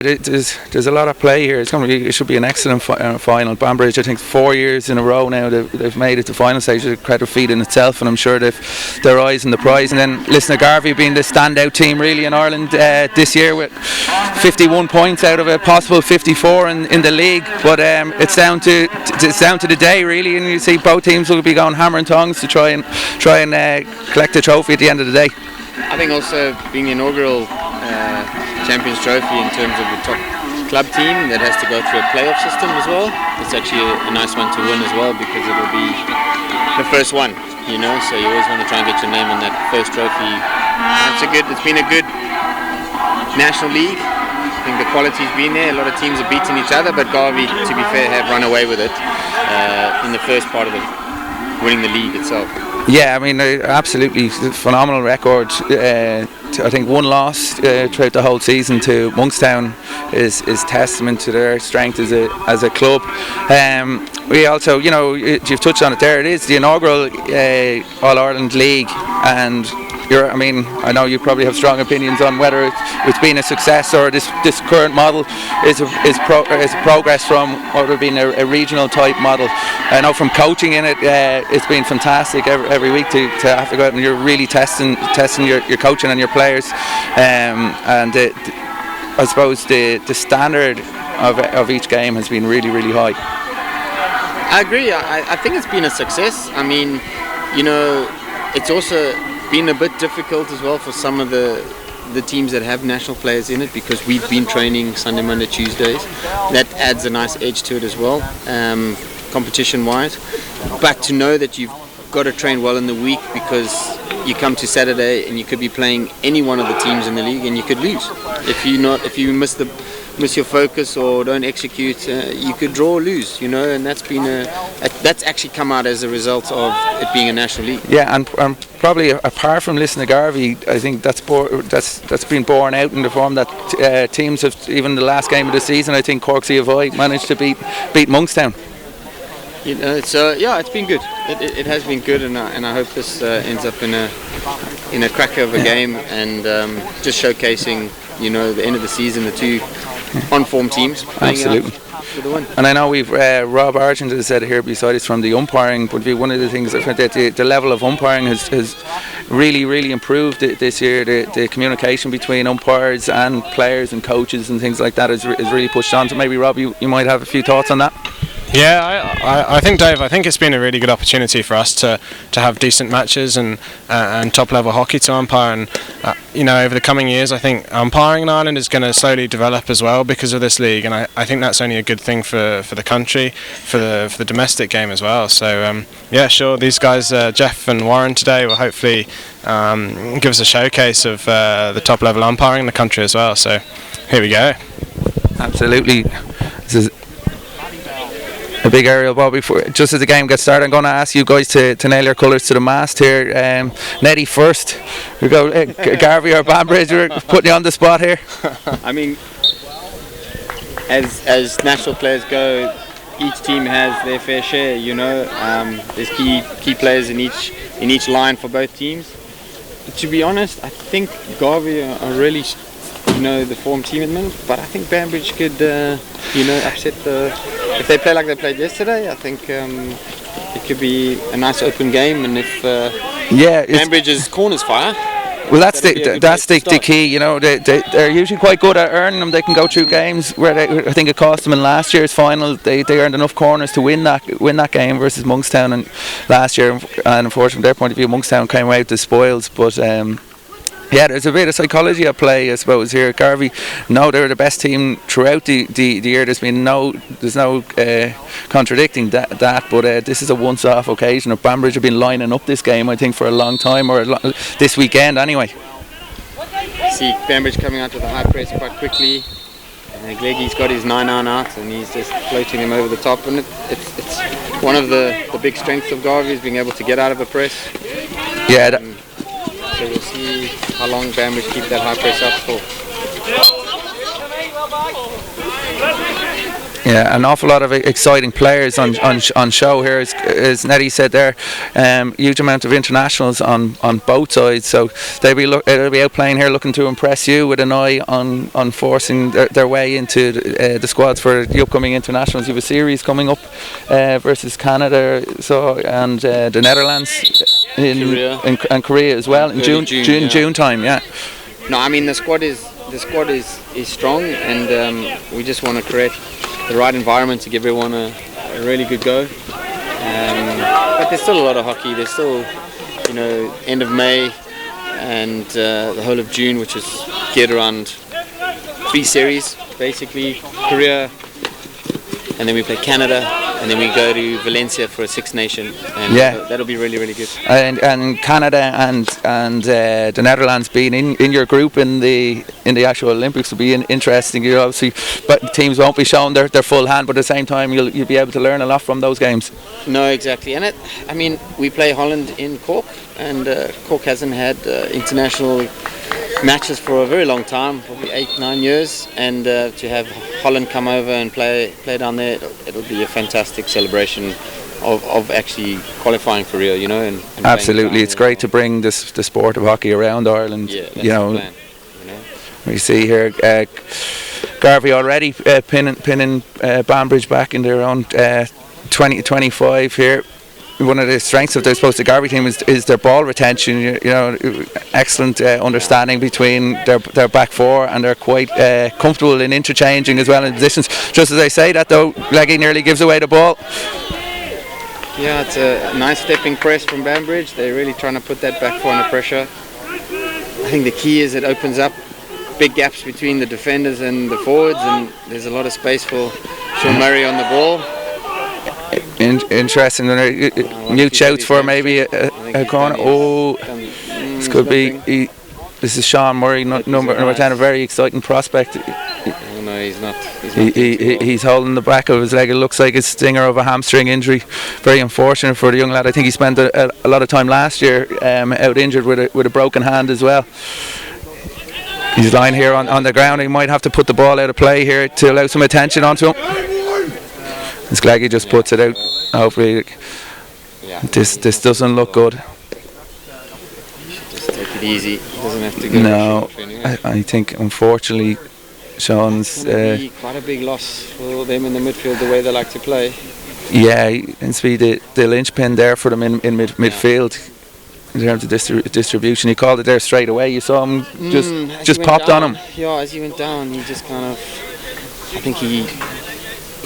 There's a lot of play here. It should be an excellent final. Banbridge, I think 4 years in a row now they've made it to final stage. It's a credit feat in itself, and I'm sure they've their eyes on the prize. And then Lisnagarvey being the standout team really in Ireland this year with 51 points out of a possible 54 in the league. But it's down to the day really, and you see both teams will be going hammer and tongs to try and collect the trophy at the end of the day. I think also being the inaugural Champions Trophy in terms of the top club team that has to go through a playoff system as well, it's actually a nice one to win as well, because it'll be the first one, you know, so you always want to try and get your name on that first trophy. It's been a good national league. I think the quality's been there. A lot of teams have beaten each other, but Garvey, to be fair, have run away with it in the first part of it, winning the league itself. Yeah, I mean, absolutely phenomenal record. I think one loss throughout the whole season to Monkstown is testament to their strength as a club. We also, you know, you've touched on it there. It is the inaugural All Ireland League, and I know you probably have strong opinions on whether it's been a success or this current model is progress from what would have been a regional type model. I know from coaching in it, it's been fantastic every week to have to go out and you're really testing your coaching and your players, and I suppose the standard of each game has been really, really high. I agree. I think it's been a success. I mean, you know, it's also been a bit difficult as well for some of the teams that have national players in it, because we've been training Sunday, Monday, Tuesdays. That adds a nice edge to it as well, competition wise. But to know that you've got to train well in the week, because you come to Saturday and you could be playing any one of the teams in the league and you could lose if you miss your focus or don't execute. You could draw or lose, you know, and that's actually come out as a result of it being a national league. Yeah, and probably apart from Lisnagarvey, I think that's been borne out in the form that teams have, even the last game of the season, I think Cork's EYHL managed to beat Monkstown. You know, it's been good. It has been good, and I hope this ends up in a cracker of a game, and just showcasing, you know, the end of the season, the two on-form teams. Absolutely. For the win. And I know we've Rob Argent has said here beside us from the umpiring point of view. One of the things I think that the level of umpiring has really, really improved this year. The communication between umpires and players and coaches and things like that is really pushed on. So maybe Rob, you might have a few thoughts on that. Yeah, I think, Dave, I think it's been a really good opportunity for us to have decent matches and top level hockey to umpire, and you know, over the coming years I think umpiring in Ireland is going to slowly develop as well because of this league, and I think that's only a good thing for the country, for the domestic game as well. So yeah, sure, these guys, Jeff and Warren today, will hopefully give us a showcase of the top level umpiring in the country as well. So here we go. Absolutely. This is a big aerial ball. Just as the game gets started, I'm going to ask you guys to nail your colours to the mast here. Nettie first. We go Garvey or Banbridge. We're putting you on the spot here. I mean, as national players go, each team has their fair share. You know, there's key players in each line for both teams. To be honest, I think Garvey are really, you know, the form team at the moment, but I think Banbridge could, you know, upset if they play like they played yesterday. I think it could be a nice open game, and if Banbridge's corners fire, well, that's the key. You know, they're usually quite good at earning them. They can go through games where I think it cost them in last year's final. They earned enough corners to win that game versus Monkstown and last year. And unfortunately, from their point of view, Monkstown came out the spoils, but. Yeah, there's a bit of psychology at play, I suppose, here. Garvey, no, they're the best team throughout the year. There's no contradicting that, but this is a once-off occasion. Banbridge have been lining up this game, I think, for a long time, or this weekend anyway. See Banbridge coming out to the high press quite quickly. Gleggy's got his 9-iron out, and he's just floating him over the top. And it's one of the big strengths of Garvey is being able to get out of a press. Yeah. So we'll see how long Banbridge keep that high press up for. Yeah, an awful lot of exciting players on show here, as Nettie said there. Huge amount of internationals on both sides, so they'll be out playing here, looking to impress you with an eye on forcing their way into the squads for the upcoming internationals. You have a series coming up versus Canada, and the Netherlands and Korea as well in June time. Yeah. No, I mean the squad is strong, and we just want to create the right environment to give everyone a really good go. But there's still a lot of hockey. There's still, end of May and the whole of June, which is geared around 3 series, basically Korea, and then we play Canada, and then we go to Valencia for a Six Nation, and that'll be really, really good. And Canada and the Netherlands being in your group in the actual Olympics will be interesting. Obviously, but teams won't be showing their full hand, but at the same time you'll be able to learn a lot from those games. No, exactly, and we play Holland in Cork, and Cork hasn't had international matches for a very long time, probably 8-9 years, and to have Holland come over and play down there, it'll be a fantastic celebration of actually qualifying for Rio, and absolutely, it's great to bring the sport of hockey around Ireland. Yeah, that's the plan, We see here Garvey already pinning Banbridge back in their own 20-25 here. One of the strengths of the Garvey team is their ball retention. Excellent understanding between their back four, and they're quite comfortable in interchanging as well in positions. Just as I say that though, Leggy nearly gives away the ball. Yeah, it's a nice stepping press from Banbridge. They're really trying to put that back four under pressure. I think the key is it opens up big gaps between the defenders and the forwards, and there's a lot of space for Sean Murray on the ball. Interesting. New shouts for maybe a corner. This could be. This is Sean Murray, number 10, a very exciting prospect. Oh, no, he's not. He's holding the back of his leg. It looks like a stinger of a hamstring injury. Very unfortunate for the young lad. I think he spent a lot of time last year out injured with a broken hand as well. He's lying here on the ground. He might have to put the ball out of play here to allow some attention onto him. As Glaggy just puts it out. Hopefully this doesn't look good. Just take it easy. He doesn't have to go. No, I think unfortunately Sean's quite a big loss for them in the midfield, the way they like to play. Yeah, it's be the linchpin there for them in midfield in terms of distribution. He called it there straight away. You saw him just popped down, on him. Yeah, as he went down, he just kind of, I think he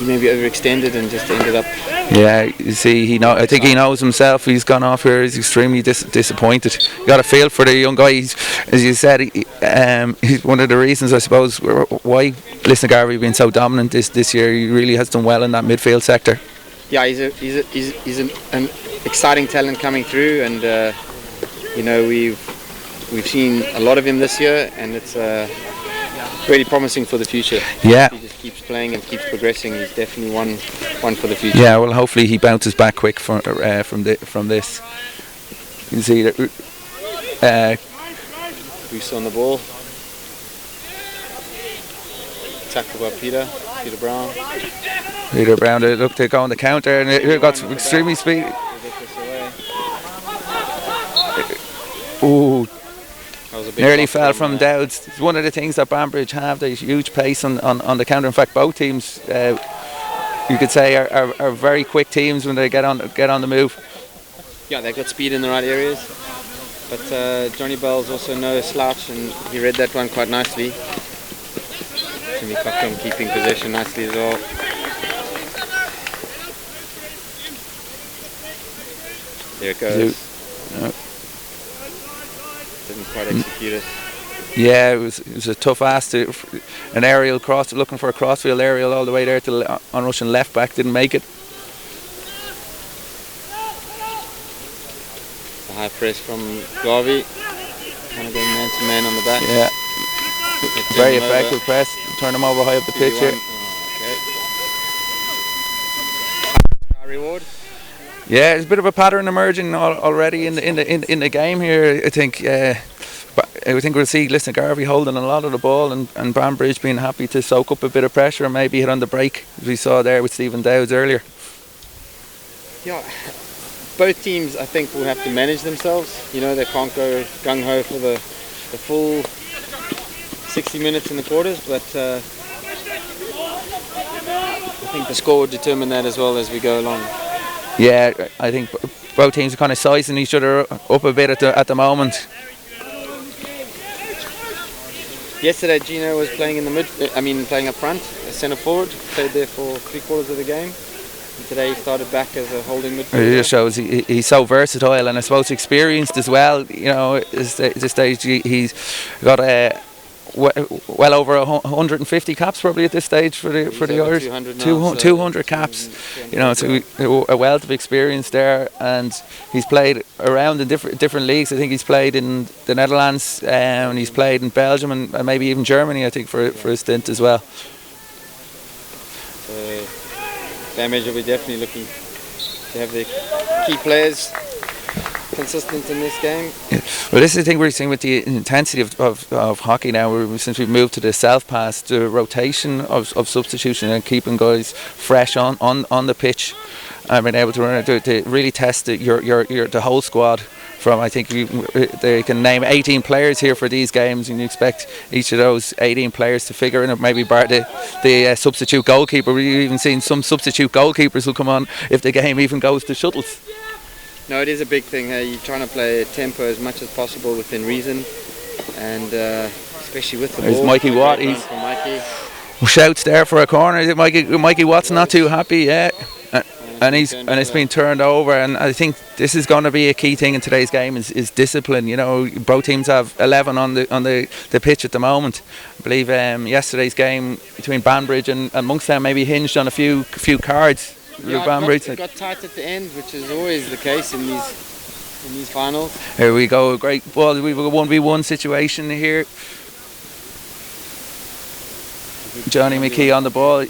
maybe overextended and just ended up. Yeah, you see, I think he knows himself. He's gone off here. He's extremely disappointed. You got to feel for the young guy. As you said, he's one of the reasons, I suppose, why Lisnagarvey been so dominant this year. He really has done well in that midfield sector. Yeah, he's an exciting talent coming through, and we've seen a lot of him this year, and it's really promising for the future. Yeah. If he just keeps playing and keeps progressing, he's definitely one for the future. Yeah, well, hopefully he bounces back quick from this. You can see that. Goose on the ball. Tackled by Peter Brown. Peter Brown looked to go on the counter, and it got extremely speedy. Ooh. Nearly fell from Dowds. It's one of the things that Banbridge have. There's huge pace on the counter. In fact, both teams, you could say, are very quick teams when they get on the move. Yeah, they've got speed in the right areas. But Johnny Bell's also no slouch, and he read that one quite nicely. Jimmy Cochran keeping possession nicely as well. There it goes. Didn't quite execute it. Yeah, it was a tough ask to an aerial cross, looking for a crossfield aerial all the way there to on Russian left back, didn't make it. The high press from Garvey, kind of going man to man on the back. Yeah, very effective press. Turn him over high up the pitch here. Okay. Reward. Yeah, there's a bit of a pattern emerging already in the game here. I think I think we'll see Lisnagarvey holding a lot of the ball, and Banbridge being happy to soak up a bit of pressure and maybe hit on the break, as we saw there with Stephen Dowds earlier. Yeah, both teams I think will have to manage themselves. You know, they can't go gung-ho for the full 60 minutes in the quarters, but I think the score will determine that as well as we go along. Yeah, I think both teams are kind of sizing each other up a bit at the moment. Yesterday Gino was playing in the playing up front, as centre forward, played there for 3/4 of the game. And today he started back as a holding midfielder. It just shows he's so versatile, and I suppose experienced as well. You know, at this stage he's got well over 150 caps probably at this stage for the Irish. 200 caps. You know, so a wealth of experience there, and he's played around in different leagues. I think he's played in the Netherlands, and he's played in Belgium and maybe even Germany, I think, for a stint as well. Banbridge will be definitely looking to have their key players consistent in this game. Yeah. Well, this is the thing we're seeing with the intensity of hockey now. Since we've moved to the self-pass, the rotation of substitution and keeping guys fresh on the pitch, and being able to really test the whole squad. From, I think they can name 18 players here for these games, and you expect each of those 18 players to figure in it. Maybe bar the substitute goalkeeper. We've even seen some substitute goalkeepers who come on if the game even goes to shuttles. No, it is a big thing. You're trying to play tempo as much as possible within reason, and especially with the ball. There's Mikey Watt. He's shouts there for a corner. Mikey Watt's not too happy yet. And it's been turned over, and I think this is going to be a key thing in today's game is discipline. You know, both teams have 11 on the pitch at the moment. I believe yesterday's game between Banbridge and Monkstown maybe hinged on a few cards. Yeah, it got tight at the end, which is always the case in these finals. Here we go, a great ball. We've a 1v1 situation here. Johnny McKee on the ball.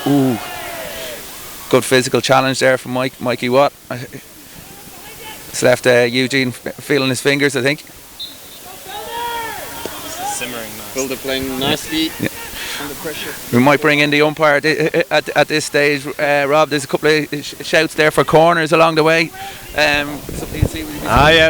Ooh, good physical challenge there from Mikey Watt. It's left Eugene feeling his fingers, I think. Simmering nice. Builder playing nicely. Yeah. Under pressure. We might bring in the umpire at this stage. Rob, there's a couple of shouts there for corners along the way. Something you see, we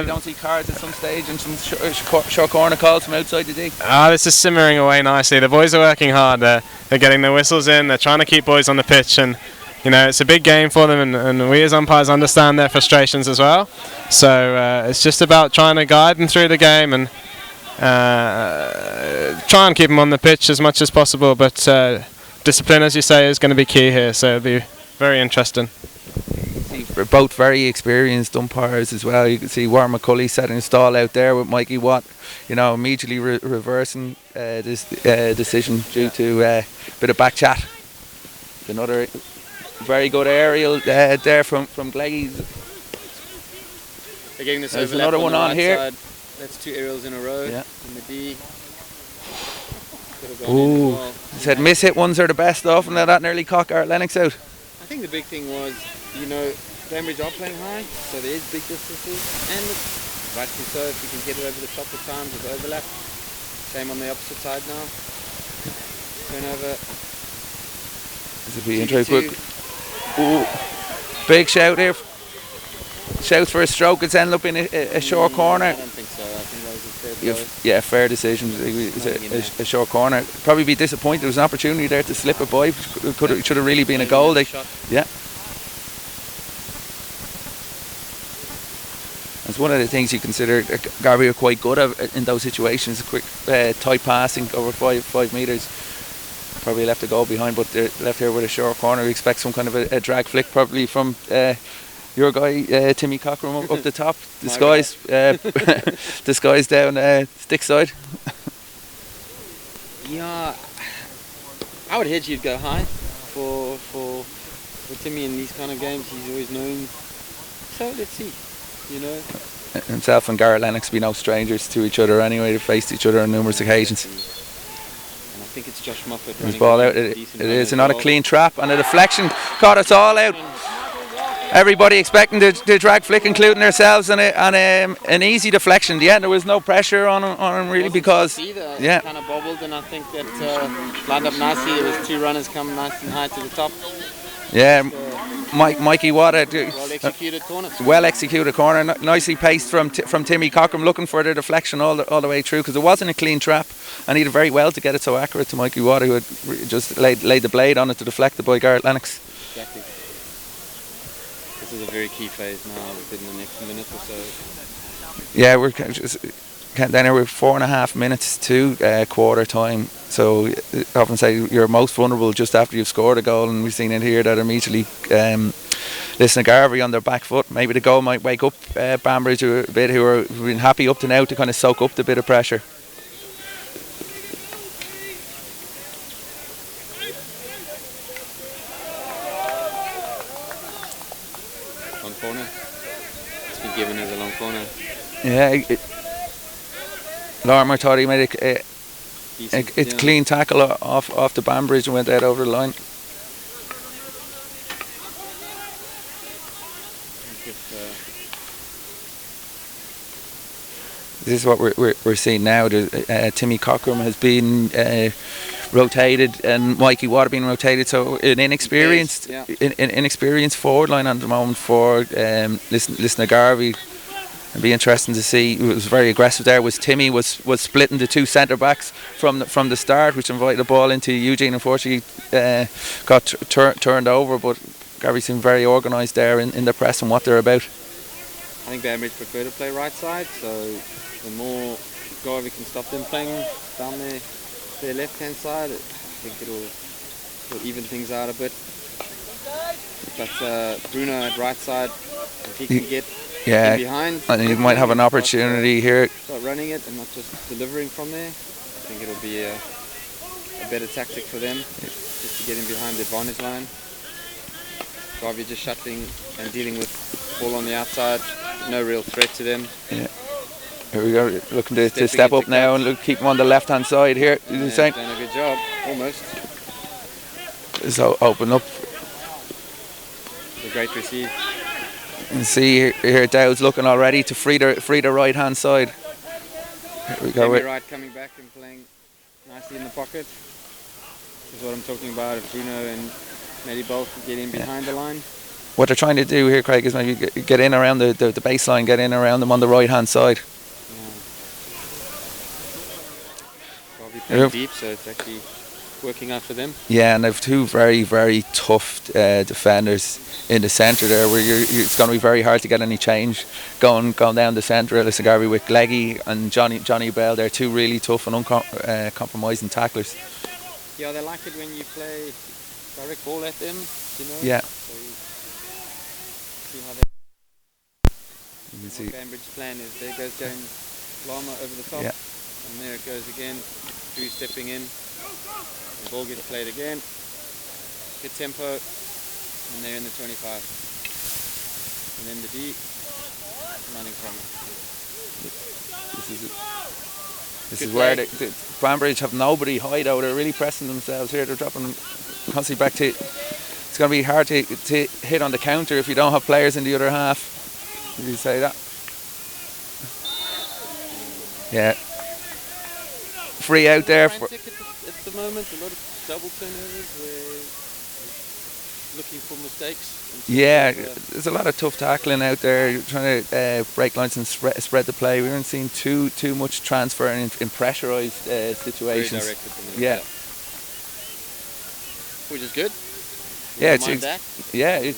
don't see cards at some stage, and some short corner calls from outside the dig. This is simmering away nicely. The boys are working hard. They're getting the whistles in. They're trying to keep boys on the pitch, and you know it's a big game for them. And we as umpires understand their frustrations as well. So it's just about trying to guide them through the game and try and keep them on the pitch as much as possible, but discipline, as you say, is going to be key here, so it'll be very interesting. We're both very experienced umpires as well. You can see Warren McCulley setting a stall out there with Mikey Watt, you know, immediately reversing this decision due to a bit of back chat. Another very good aerial there from Gleggy. There's another one on here. Side. That's 2 aerials in a row. Yeah. In the D. Ooh. Well. Said miss-hit ones are the best off, and that nearly caught Art Lennox out. I think the big thing was, you know, Banbridge are playing high, so there is big distances, and rightly so, if you can get it over the top at times with overlap. Same on the opposite side now. Turnover. This will be interesting. Ooh. Big shout here. Shouts for a stroke. It's ended up in a short corner. I don't think so. I think that was a fair blow. Yeah, fair decision. It's a short corner. Probably be disappointed. There was an opportunity there to slip a by. Should have really been a goal. Yeah. That's one of the things you consider Garvey are quite good at in those situations. Quick, tight passing over 5 metres. Probably left a goal behind, but they're left here with a short corner. We expect some kind of a drag flick, probably from your guy Timmy Cockram up the top. Disguised down stick side. Yeah, I would hedge you'd go high for Timmy in these kind of games. He's always known. So let's see. You know, himself and Garrett Lennox be no strangers to each other anyway. They've faced each other on numerous occasions. And I think it's Josh Moffat His running ball a out. It decent is run as not a well. clean trap, and a deflection caught us all out. Everybody expecting the drag flick, including ourselves, and an easy deflection. Yeah, there was no pressure on him really, because either. yeah, It kind of bobbled, and I think that lined up nicely. There was two runners coming nice and high to the top. yeah. Mikey Wada, Well well executed executed corner. corner, nicely paced from Timmy Cockram, looking for the deflection all the way through, because it wasn't a clean trap, and he did very well to get it so accurate to Mikey Wada, who had just laid the blade on it to deflect it by Garrett Lennox. Exactly. This is a very key phase now within the next minute or so. Yeah, we're just counting down here. We're 4.5 minutes to quarter time. So I often say you're most vulnerable just after you've scored a goal, and we've seen it here that immediately Lisnagarvey on their back foot. Maybe the goal might wake up Banbridge a bit, who've been happy up to now to kind of soak up the bit of pressure. Long corner. It's been given as a long corner. Yeah, Lorimer thought he made a clean tackle off the Banbridge and went out over the line. This is what we're seeing now. Timmy Cockram has been rotated, and Mikey Watt being rotated. So an inexperienced forward line at the moment for Lisnagarvey. It'd be interesting to see. It was very aggressive there. Timmy was splitting the two centre backs from the start, which invited the ball into Eugene. Unfortunately, got turned over, but Garvey seemed very organised there in the press and what they're about. I think Banbridge prefer to play right side, so the more Garvey can stop them playing down their left hand side, I think it'll even things out a bit. But Bruno at right side, if he can get in behind, and he might have an opportunity here. Start running it and not just delivering from there. I think it'll be a better tactic for them, just to get in behind the advantage line. Garvey just shuttling and dealing with ball on the outside, no real threat to them. Yeah. Here we go, looking to step up now and keep him on the left hand side here. Done a good job, almost. So open up. A great receive. And see here Dowd's looking already to free the right hand side. Here we go. Right coming back and playing nicely in the pocket. This is what I'm talking about. If Bruno and Matty both get in behind the line. What they're trying to do here, Craig, is maybe get in around the baseline, get in around them on the right hand side. Probably playing deep, so it's actually working out for them. Yeah, and they've two very, very tough defenders in the centre there, where it's going to be very hard to get any change going down the centre. Lisnagarvey with Leggy and Johnny Bell, they're two really tough and uncompromising tacklers. Yeah, they like it when you play direct ball at them, you know. Yeah. So see how you can see Banbridge's plan is. There goes James Lama over the top, and there it goes again. Drew stepping in. The ball gets played again. Good tempo, and they're in the 25. And then the D running from it. This is where the Banbridge have nobody hideout. They're really pressing themselves here. They're dropping constantly back to. It's going to be hard to hit on the counter if you don't have players in the other half. Did you say that? Yeah. Free out there. At the moment, a lot of double turnovers. We're looking for mistakes. Yeah, there's a lot of tough tackling out there. You're trying to break lines and spread the play. We haven't seen too much transfer in pressurised situations. Very direct at the moment, yeah. Which is good. It's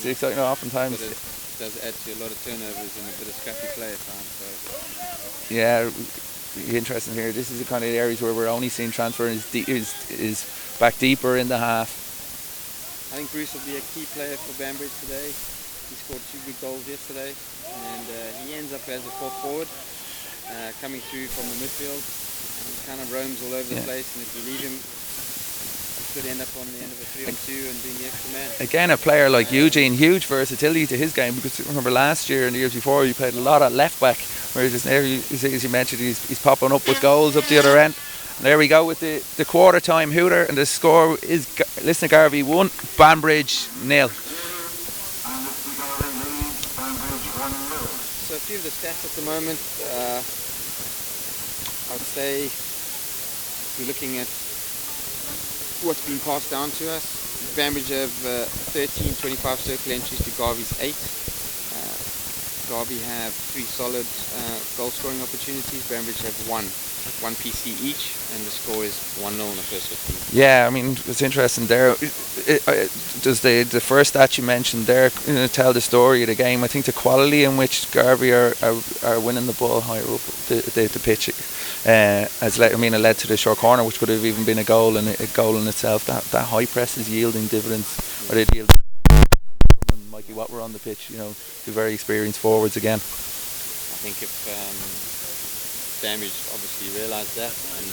exciting. Oftentimes, but it does add to a lot of turnovers and a bit of scrappy play at times. So. Yeah, interesting here. This is the kind of areas where we're only seeing transfer is back deeper in the half. I think Bruce will be a key player for Banbridge today. He scored 2 good goals yesterday, and he ends up as a fourth forward, coming through from the midfield. And he kind of roams all over the place, and if you leave him, he could end up on the end of a 3-on-2 and being the extra man. Again, a player like Eugene, huge versatility to his game, because remember last year and the years before he played a lot at left back, whereas now, as you mentioned, he's popping up with goals up the other end. There we go with the quarter time hooter, and the score is Lisnagarvey 1, Banbridge 0. So a few of the stats at the moment, I would say we're looking at what's been passed down to us. Banbridge have 13 25 circle entries to Garvey's 8. Garvey have 3 solid goal scoring opportunities. Banbridge have one PC each, and the score is 1-0 in the first 15. Yeah, I mean, it's interesting there. Does the first stat you mentioned there tell the story of the game? I think the quality in which Garvey are winning the ball higher up the pitch has led to the short corner, which could have even been a goal in itself. That high press is yielding dividends, or they yield from Mikey Watwer on the pitch. Two very experienced forwards again. I think if Banbridge obviously realised that and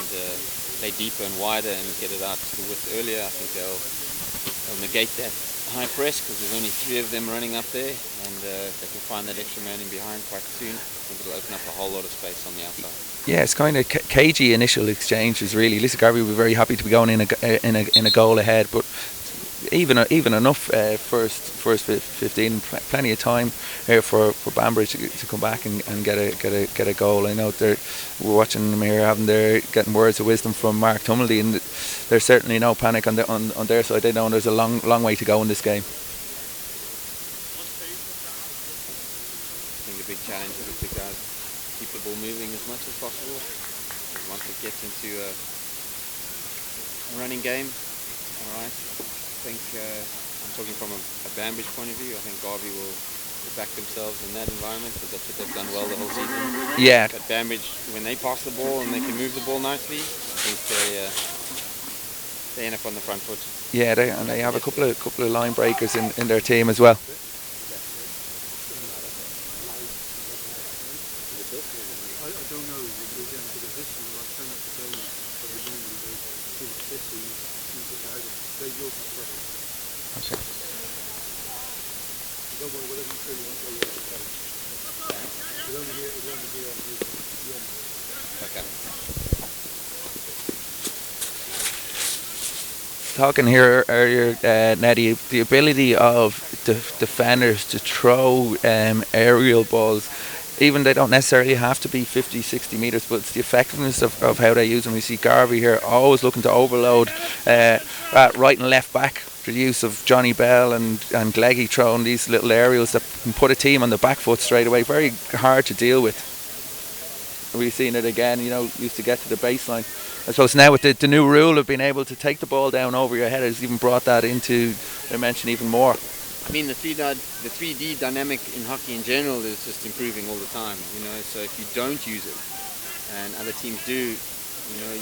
play deeper and wider and get it out to the width earlier, I think they'll negate that high press, because there's only 3 of them running up there, and they can find that extra man in behind quite soon. I think it'll open up a whole lot of space on the outside. Yeah, it's kind of cagey initial exchanges really. Lisnagarvey will be very happy to be going in a goal ahead, but even enough first 15, plenty of time here for Banbridge to come back and get a goal. I know we're watching them here, getting words of wisdom from Mark Tumbledy, and there's certainly no panic on their side. They know there's a long way to go in this game. I think the big challenge is to guys keep the ball moving as much as possible. Because once it gets into a running game, all right. I think I'm talking from a Banbridge point of view. I think Garvey will back themselves in that environment, because that's what they've done well the whole season. Yeah. But Banbridge, when they pass the ball and they can move the ball nicely, I think they end up on the front foot. Yeah, they have a couple of line breakers in their team as well. Okay. Talking here earlier, Nettie, the ability of defenders to throw aerial balls, even they don't necessarily have to be 50-60 metres, but it's the effectiveness of how they use them. We see Garvey here always looking to overload right and left back. The use of Johnny Bell and Gleggy throwing these little aerials that can put a team on the back foot straight away. Very hard to deal with. We've seen it again, used to get to the baseline. I suppose now with the new rule of being able to take the ball down over your head has even brought that into dimension even more. I mean, the 3D dynamic in hockey in general is just improving all the time, so if you don't use it and other teams do,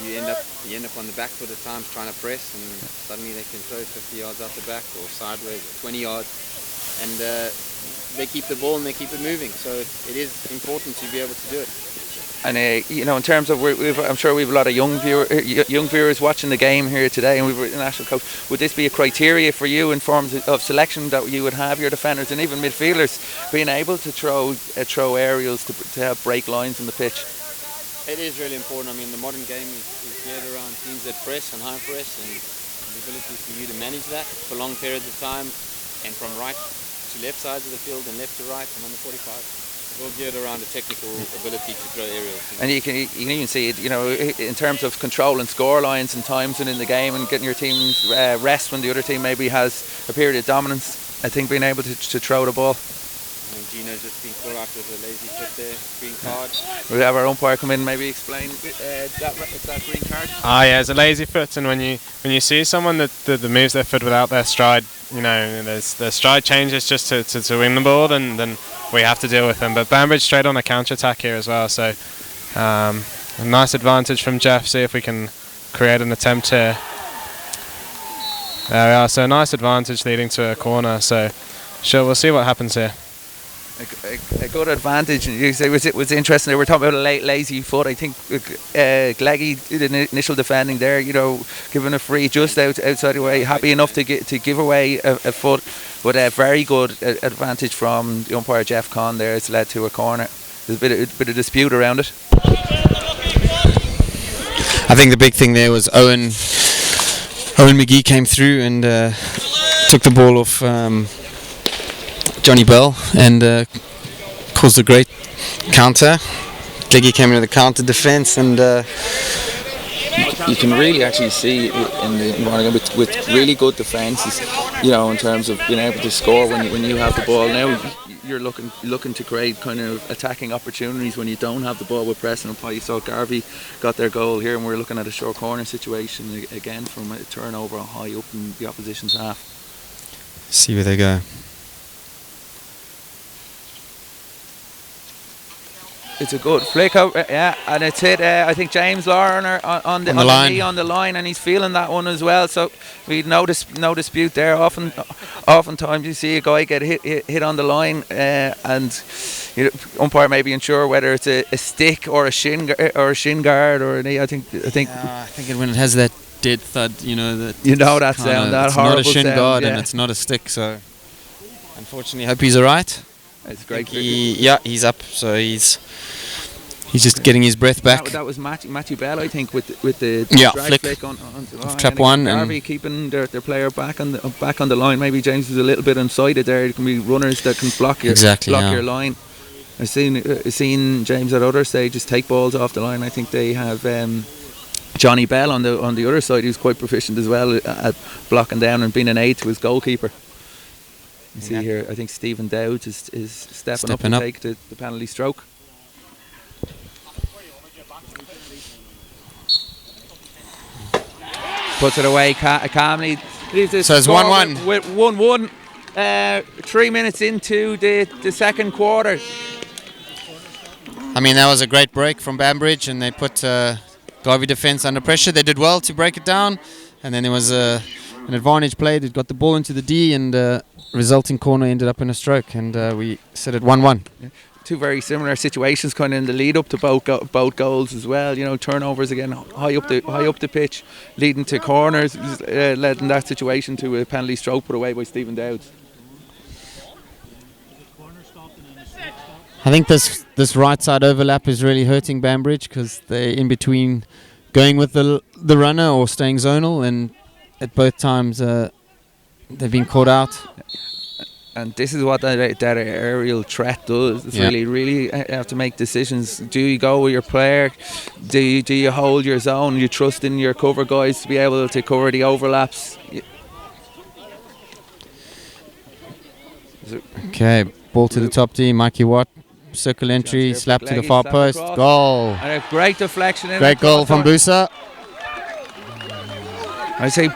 you end up on the back foot at times trying to press, and suddenly they can throw 50 yards out the back or sideways, 20 yards, and they keep the ball and they keep it moving. So it is important to be able to do it. And in terms of, I'm sure we have a lot of young viewers watching the game here today, and we've a national coach. Would this be a criteria for you in forms of selection, that you would have your defenders and even midfielders being able to throw aerials to help break lines on the pitch? It is really important. I mean, the modern game is geared around teams that press and high press, and the ability for you to manage that for long periods of time, and from right to left sides of the field and left to right and on the 45. All geared around the technical ability to throw aerials. And you can even see it, in terms of controlling score lines and times within the game, and getting your team rest when the other team maybe has a period of dominance. I think being able to throw the ball. And Gino's just been caught out with a lazy foot there, green card. We'll have our umpire come in and maybe explain that green card. Yeah, it's a lazy foot, and when you see someone that moves their foot without their stride, their stride changes just to win the ball, then we have to deal with them. But Banbridge straight on a counter-attack here as well, so a nice advantage from Jeff. See if we can create an attempt here. There we are, so a nice advantage leading to a corner, so sure, we'll see what happens here. A good advantage. You say it was interesting. They were talking about a lazy foot. I think Gleggy did an initial defending there. Giving a free just outside the way. Happy enough to give away a foot, but a very good advantage from the umpire Jeff Conn there. It's led to a corner. There's a bit of dispute around it. I think the big thing there was Owen McGee came through and took the ball off Johnny Bell and caused a great counter. Gleggy came into the counter defence and you can really actually see in the with really good defences, in terms of being able to score when you have the ball. Now you're looking to create kind of attacking opportunities when you don't have the ball with pressing up high. You saw Garvey got their goal here, and we're looking at a short corner situation again from a turnover high up in the opposition's half. See where they go. It's a good flick out, and it's hit. I think James Lorimer on the knee on the line, and he's feeling that one as well. So we no dispute there. Oftentimes you see a guy get hit on the line, and umpire may be unsure whether it's a stick or a shin guard or a knee. I think when it has that dead thud, that sound, that it's horrible not a shin sound, guard and it's not a stick. So unfortunately, hope he's alright. It's great. He's up. So he's just getting his breath back. That was Matthew Bell, I think, with the flick on trap one, and Garvey keeping their player back on the line. Maybe James was a little bit unsighted there. There can be runners that can block your line. I've seen James at other stages take balls off the line. I think they have Johnny Bell on the other side, who's quite proficient as well at blocking down and being an aid to his goalkeeper. You see here, I think Stephen Dowd is stepping up to take the penalty stroke. Puts it away calmly. So it's 1-1. With 1-1. 3 minutes into the second quarter. I mean, that was a great break from Banbridge, and they put Garvey defence under pressure. They did well to break it down, and then there was an advantage play. They got the ball into the D, and resulting corner ended up in a stroke, and we set it 1-1. Yeah. Two very similar situations kind of in the lead up to both goals as well. Turnovers again high up the pitch, leading to corners, led in that situation to a penalty stroke put away by Stephen Dowd. I think this right side overlap is really hurting Banbridge because they're in between going with the runner or staying zonal, and at both times they've been caught out. And this is what that aerial threat does. It's really have to make decisions. Do you go with your player? Do you hold your zone? You trust in your cover guys to be able to cover the overlaps? Okay, ball to the top D. Mikey Watt, circle entry, slap to the far post, goal. And a great deflection. Great goal from Busa. I say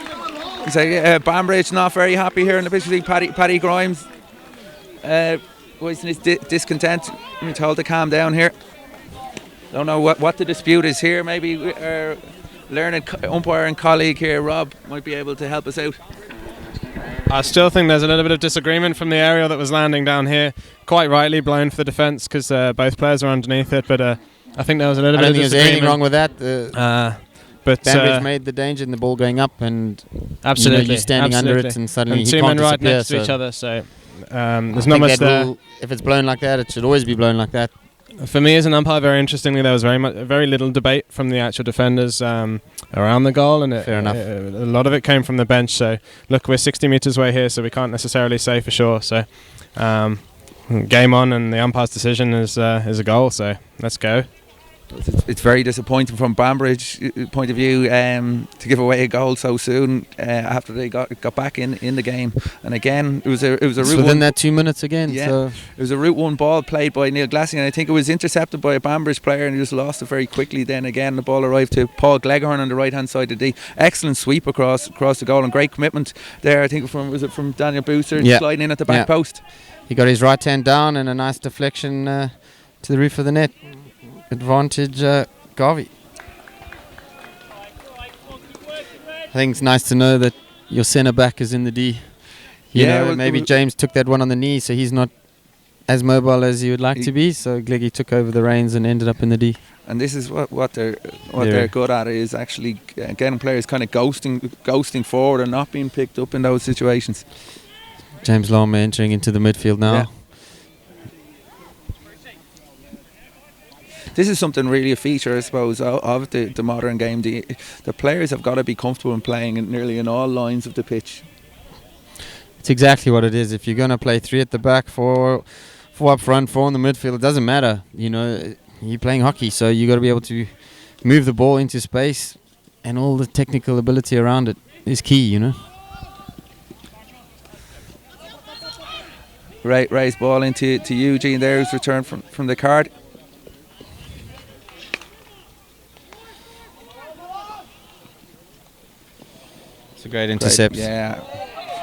Banbridge not very happy here in the pitch. Paddy Grimes voicing his discontent. We're told to calm down here. Don't know what the dispute is here. Maybe our learned umpire and colleague here, Rob, might be able to help us out. I still think there's a little bit of disagreement from the aerial that was landing down here. Quite rightly blown for the defence because both players are underneath it, but I think there was a little bit of disagreement. I don't think there's anything wrong with that. But Banbridge made the danger and the ball going up, and absolutely, you're standing under it, and suddenly and he two can't men right disappear, next to each other. So there's not much there. If it's blown like that, it should always be blown like that. For me as an umpire, very interestingly, there was very little debate from the actual defenders around the goal, and fair enough. A lot of it came from the bench. So look, we're 60 metres away here, so we can't necessarily say for sure. So game on, and the umpire's decision is a goal. So let's go. It's very disappointing from Banbridge point of view to give away a goal so soon after they got back in the game. And again, it was a route within one, that 2 minutes again. Yeah, so it was a route one ball played by Neil Glassy, and I think it was intercepted by a Banbridge player, and he just lost it very quickly. Then again, the ball arrived to Paul Gleghorn on the right hand side of the D. Excellent sweep across the goal, and great commitment there. I think from Daniel Booster sliding in at the back post. He got his right hand down and a nice deflection to the roof of the net. Advantage Garvey. I think it's nice to know that your centre back is in the D. Maybe James took that one on the knee, so he's not as mobile as he would like to be. So Gleggy took over the reins and ended up in the D. And this is what they're good at, is actually getting players kind of ghosting forward and not being picked up in those situations. James Lorimer entering into the midfield now. Yeah. this is something really a feature, I suppose, of the modern game. The players have got to be comfortable in playing nearly in all lines of the pitch. It's exactly what it is. If you're going to play 3 at the back, 4 up front, 4 in the midfield, it doesn't matter. You know, you're playing hockey, so you got to be able to move the ball into space, and all the technical ability around it is key, you know. Ray's ball into Eugene there, who's returned from the card. It's a great intercept. Yeah.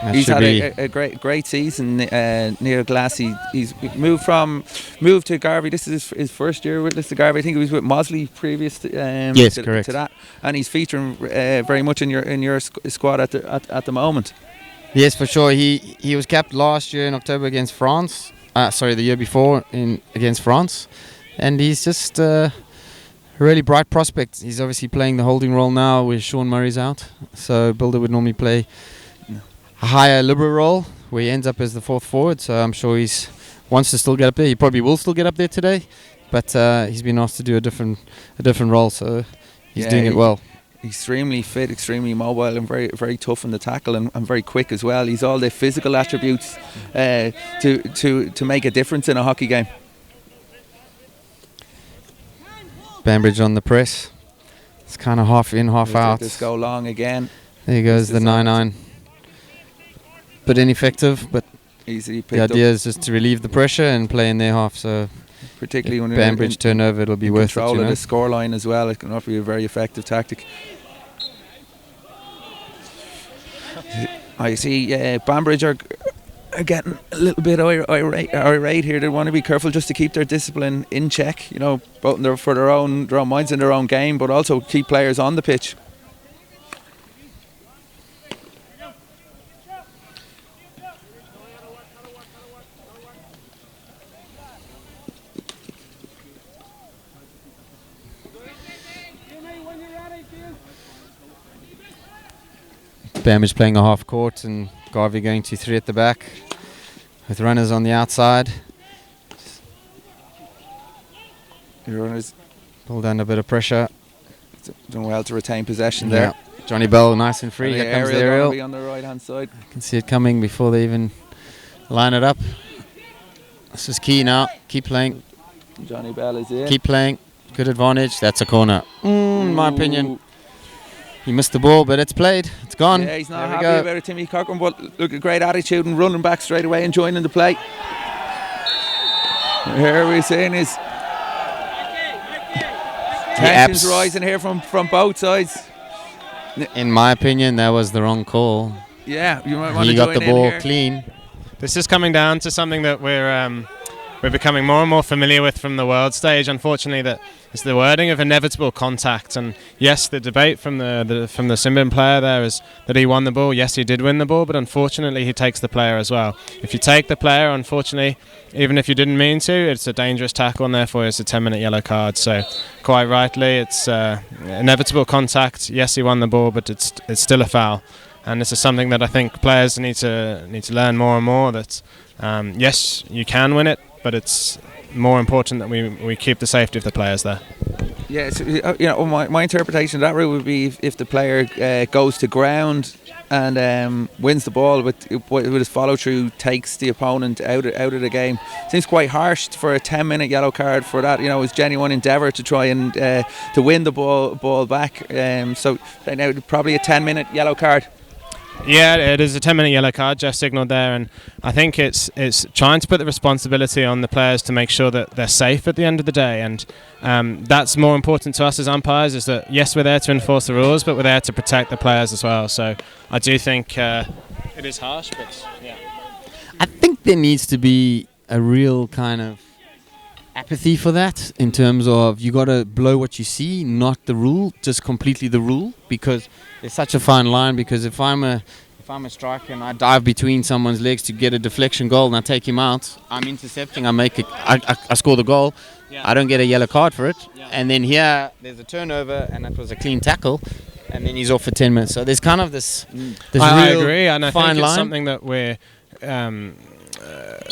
That He's should had be a great season, Neil Glass. He's moved to Garvey. This is his first year with Lisnagarvey. I think he was with Mosley previous yes, correct. to that, and he's featuring very much in your squad at the moment. Yes, for sure. He was capped last year in October against France. The year before against France, and he's just a really bright prospect. He's obviously playing the holding role now where Sean Murray's out. So Builder would normally play a higher libero role where he ends up as the 4th forward. So I'm sure he wants to still get up there. He probably will still get up there today, but he's been asked to do a different role. So he's doing it well. Extremely fit, extremely mobile, and very very tough in the tackle, and very quick as well. He's all the physical attributes to make a difference in a hockey game. Banbridge on the press. It's kind of half in, half out. Let's go long again. There goes the 9-9. Bit ineffective, but easily picked the idea up. is just to relieve the pressure and play in their half. So particularly when Banbridge turnover, it'll be worth it. Control of the scoreline as well. It can not be a very effective tactic. I see Banbridge are getting a little bit irate here. They want to be careful just to keep their discipline in check, you know, both for their own minds and their own game, but also keep players on the pitch. Banbridge playing a half court and Garvey going to 3 at the back with runners on the outside. Runners pulled under a bit of pressure. Done well to retain possession there. Johnny Bell nice and free. Here comes the aerial. Be on the right hand side. You can see it coming before they even line it up. This is key now. Keep playing. Johnny Bell is in. Keep playing. Good advantage. That's a corner. In my opinion. He missed the ball, but it's played. It's gone. Yeah, he's not happy about it, Timmy Cochran, but look, a great attitude and running back straight away and joining the play. Here we're seeing is tensions rising here from both sides. In my opinion, that was the wrong call. Yeah, you might want to join in. He got the ball clean. This is coming down to something that we're becoming more and more familiar with from the world stage. Unfortunately, that is the wording of inevitable contact. And yes, the debate from the Simbin player there is that he won the ball. Yes, he did win the ball, but unfortunately, he takes the player as well. If you take the player, unfortunately, even if you didn't mean to, it's a dangerous tackle, and therefore it's a 10-minute yellow card. So, quite rightly, it's inevitable contact. Yes, he won the ball, but it's still a foul. And this is something that I think players need to learn more and more. That yes, you can win it, but it's more important that we keep the safety of the players there. Yeah, so, you know, my interpretation of that rule would be if the player goes to ground and wins the ball with his follow through, takes the opponent out of the game. Seems quite harsh for a 10-minute yellow card for that. You know, it's genuine endeavour to try and to win the ball back. So now probably a 10-minute yellow card. Yeah, it is a 10-minute yellow card. Jeff signalled there, and I think it's trying to put the responsibility on the players to make sure that they're safe at the end of the day, and that's more important to us as umpires. Is that yes, we're there to enforce the rules, but we're there to protect the players as well. So I do think it is harsh, but yeah. I think there needs to be a real kind of apathy for that, in terms of you got to blow what you see, not the rule, just completely the rule, because there's such a fine line. Because if I'm a striker and I dive between someone's legs to get a deflection goal and I take him out, I'm intercepting, I score the goal, yeah. I don't get a yellow card for it, yeah. And then here there's a turnover and that was a clean tackle, and then he's off for 10 minutes. So there's kind of this I agree, and I fine think it's line. Something that we're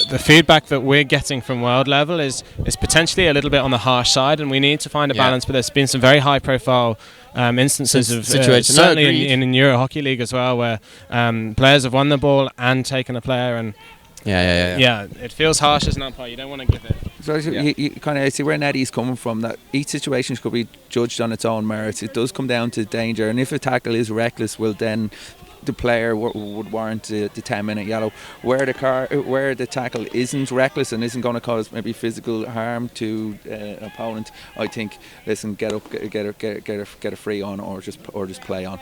the feedback that we're getting from world level is potentially a little bit on the harsh side, and we need to find a balance. But there's been some very high profile instances of situations, certainly in Euro Hockey League as well, where players have won the ball and taken a player, and it feels harsh as an umpire. You don't want to give it. So you kind of see where Neddy's coming from, that each situation could be judged on its own merits. It does come down to danger, and if a tackle is reckless, well then the player would warrant the 10-minute yellow. Where the tackle isn't reckless and isn't going to cause maybe physical harm to an opponent, I think, listen, get up, get a free on, or just play on.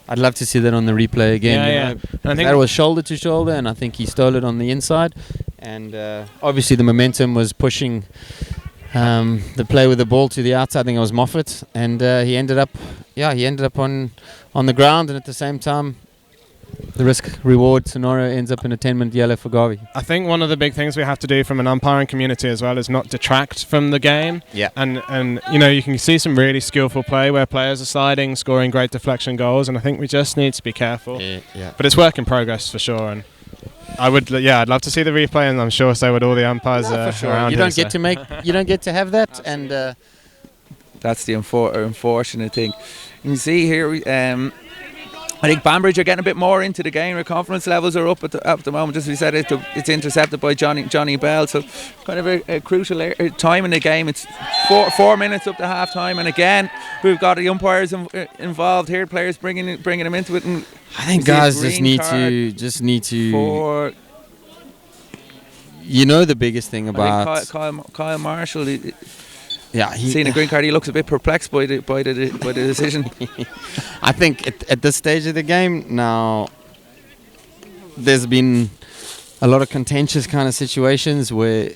I'd love to see that on the replay again. I think that was shoulder to shoulder, and I think he stole it on the inside. And obviously the momentum was pushing the play with the ball to the outside. I think it was Moffat, and he ended up on the ground, and at the same time the risk-reward scenario ends up in a 10-minute yellow for Garvey. I think one of the big things we have to do from an umpiring community as well is not detract from the game. Yeah. And you can see some really skillful play where players are sliding, scoring great deflection goals, and I think we just need to be careful. Yeah. But it's work in progress for sure, and I'd love to see the replay, and I'm sure so would all the umpires for sure. around. You don't get to have that. Absolutely. And that's the unfortunate thing. You see here, I think Banbridge are getting a bit more into the game. Their confidence levels are up at the moment. As we said, it's intercepted by Johnny Bell. So kind of a crucial time in the game. It's 4 minutes up to half time, and again we've got the umpires involved here. Players bringing them into it. And I think guys just need to. The biggest thing about Kyle Marshall. He's seeing a green card, he looks a bit perplexed by the decision. I think at this stage of the game now, there's been a lot of contentious kind of situations where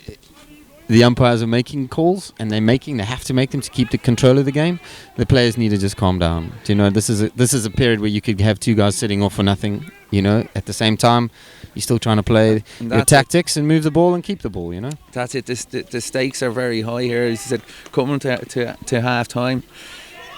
the umpires are making calls, and they have to make them to keep the control of the game. The players need to just calm down. This is a period where you could have two guys sitting off for nothing. At the same time, you're still trying to play your tactics and move the ball and keep the ball. That's it. The stakes are very high here. As you said, coming to half time,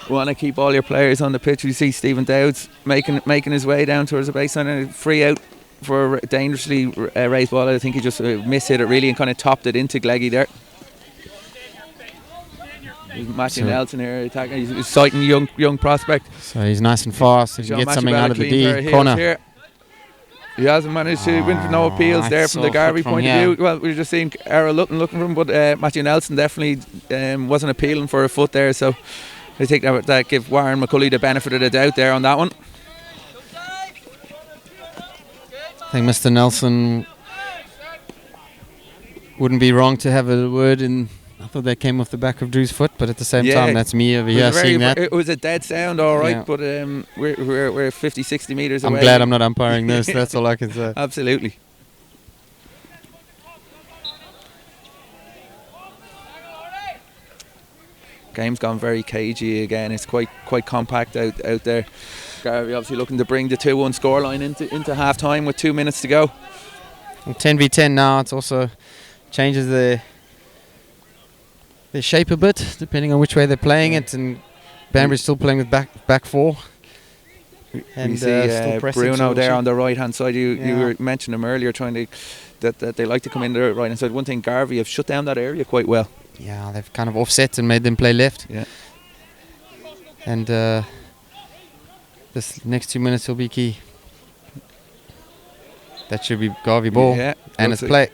you want to keep all your players on the pitch. You see Stephen Dowds making his way down towards the baseline, and a free out for a dangerously raised ball. I think he just mishit it really and kind of topped it into Gleggy there. Matthew Nelson here attacking. He's sighting young prospect. So he's nice and fast. He can get something out of the D corner. Here. He hasn't managed to win for no appeals there from the Garvey point of view. Well, we were just seeing Errol looking for him, but Matthew Nelson definitely wasn't appealing for a foot there. So I think that give Warren McCulley the benefit of the doubt there on that one. I think Mr. Nelson wouldn't be wrong to have a word in. I thought that came off the back of Drew's foot, but at the same time, that's me over here seeing that. It was a dead sound, all right, but we're 50, 60 metres away. I'm glad I'm not umpiring this. That's all I can say. Absolutely. Game's gone very cagey again. It's quite compact out there. Garvey obviously looking to bring the 2-1 scoreline into half time with 2 minutes to go. And 10v10 now. It also changes the shape a bit depending on which way they're playing it, and Banbridge still playing with back four. And you see Bruno there on the right hand side. You were mentioning him earlier, that they like to come in the right hand side. One thing, Garvey have shut down that area quite well. Yeah, they've kind of offset and made them play left. Yeah. And this next 2 minutes will be key. That should be Garvey ball, and it's play.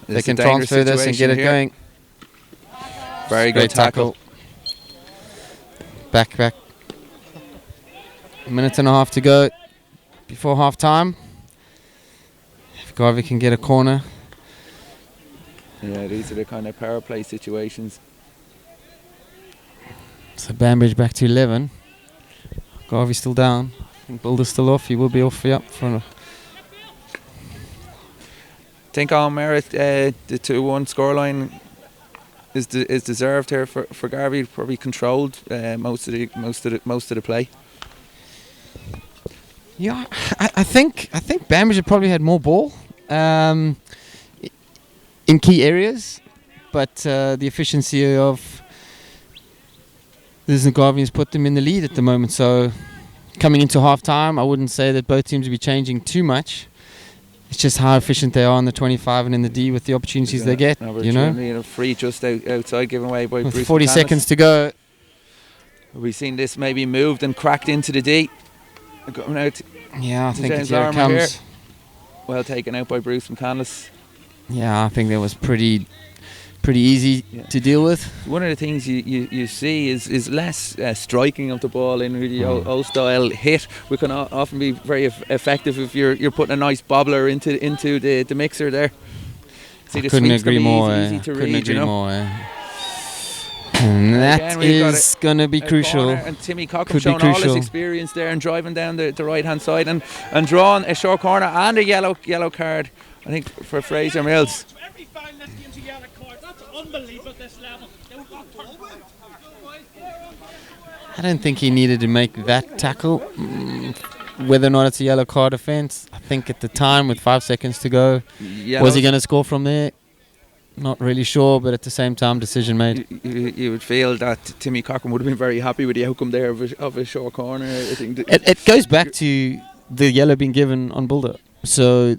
They can transfer this and get it going. Very good tackle. Back. A minute and a half to go before half time. If Garvey can get a corner. Yeah, these are the kind of power play situations. So Banbridge back to 11. Garvey still down. I think Boulder's still off. He will be off for I think on merit the 2-1 scoreline is deserved here for Garvey. Probably controlled most of the play. Yeah, I think Banbridge had probably had more ball in key areas, but the efficiency of Lisnagarvey has put them in the lead at the moment. So coming into half time, I wouldn't say that both teams will be changing too much. it's just how efficient they are on the 25 and in the D with the opportunities they get. You know, free just outside given away by with Bruce 40 McCandless. seconds to go. We've seen this maybe moved and cracked into the D. Going out. Yeah, I think James here it Lorimer comes. here. Well taken out by Bruce McCandless. Yeah, I think that was pretty easy to deal with. One of the things you see is less striking of the ball in really old style hit. We can often be very effective if you're putting a nice bobbler into the mixer there. See, the Couldn't sweeps agree can be more. easy to Couldn't read, agree you know. more. And that Again, we've got is going to be a crucial. corner, and Timmy Cockham Could be showing all his crucial. experience there and driving down the right hand side and drawing a short corner and a yellow card, I think, for Fraser Mills. Every foul that gives a yellow card. That's unbelievable at this level. I don't think he needed to make that tackle. Whether or not it's a yellow card offence, I think at the time with 5 seconds to go, was he going to score from there? Not really sure, but at the same time, decision made. You would feel that Timmy Cochrane would have been very happy with the outcome there of a short corner. I think It goes back to the yellow being given on build-up. So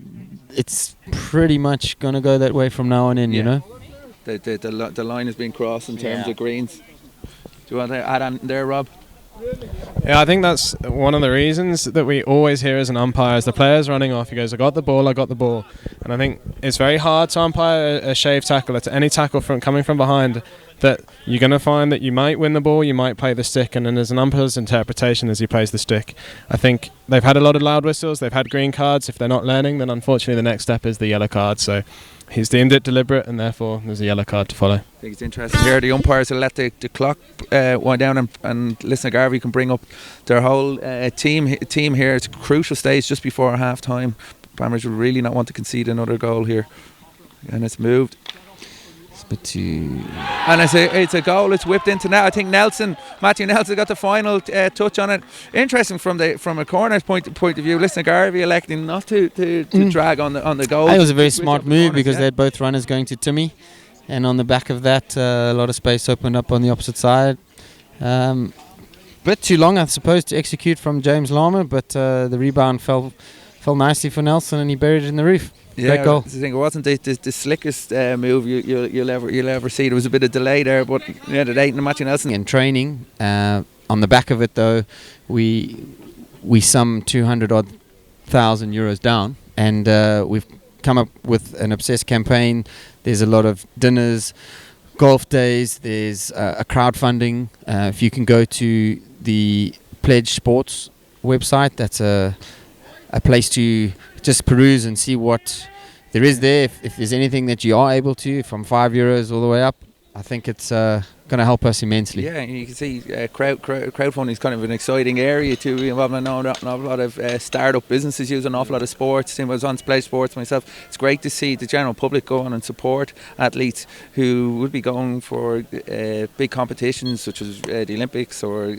it's pretty much going to go that way from now on in, you know? The line has been crossed in terms of greens. Do you want to add on there, Rob? Yeah, I think that's one of the reasons that we always hear as an umpire, as the player's running off, he goes, I got the ball. And I think it's very hard to umpire a shave tackle. It's any tackle coming from behind that you're going to find that you might win the ball, you might play the stick, and then there's an umpire's interpretation as he plays the stick. I think they've had a lot of loud whistles, they've had green cards. If they're not learning, then unfortunately the next step is the yellow card. So he's deemed it deliberate, and therefore there's a yellow card to follow. I think it's interesting here. The umpires will let the clock wind down, and Lisnagarvey can bring up their whole team here. It's a crucial stage just before half time. Banbridge will really not want to concede another goal here, and it's moved. And it's a goal. It's whipped into net. I think Matthew Nelson got the final touch on it. Interesting from a corner's point of view. Lisnagarvey electing not to drag on the goal. It was a very smart move because they had both runners going to Timmy, and on the back of that, a lot of space opened up on the opposite side. Bit too long, I suppose, to execute from James Lorimer, but the rebound fell nicely for Nelson, and he buried it in the roof. Yeah, great goal. I think it wasn't the slickest move you'll ever see. There was a bit of delay there, but yeah, the eight and Matthew Nelson. In training, on the back of it though, we sum 200,000 euros down, and we've come up with an obsessed campaign. There's a lot of dinners, golf days. There's a crowdfunding. If you can go to the Pledge Sports website, that's a place to just peruse and see what there is there. If there's anything that you are able to, from €5 all the way up, I think it's going to help us immensely. Yeah, you can see crowdfunding is kind of an exciting area to be involved in. An awful lot of start-up businesses use an awful lot of sports. I was on Play Sports myself. It's great to see the general public go on and support athletes who would be going for big competitions such as the Olympics or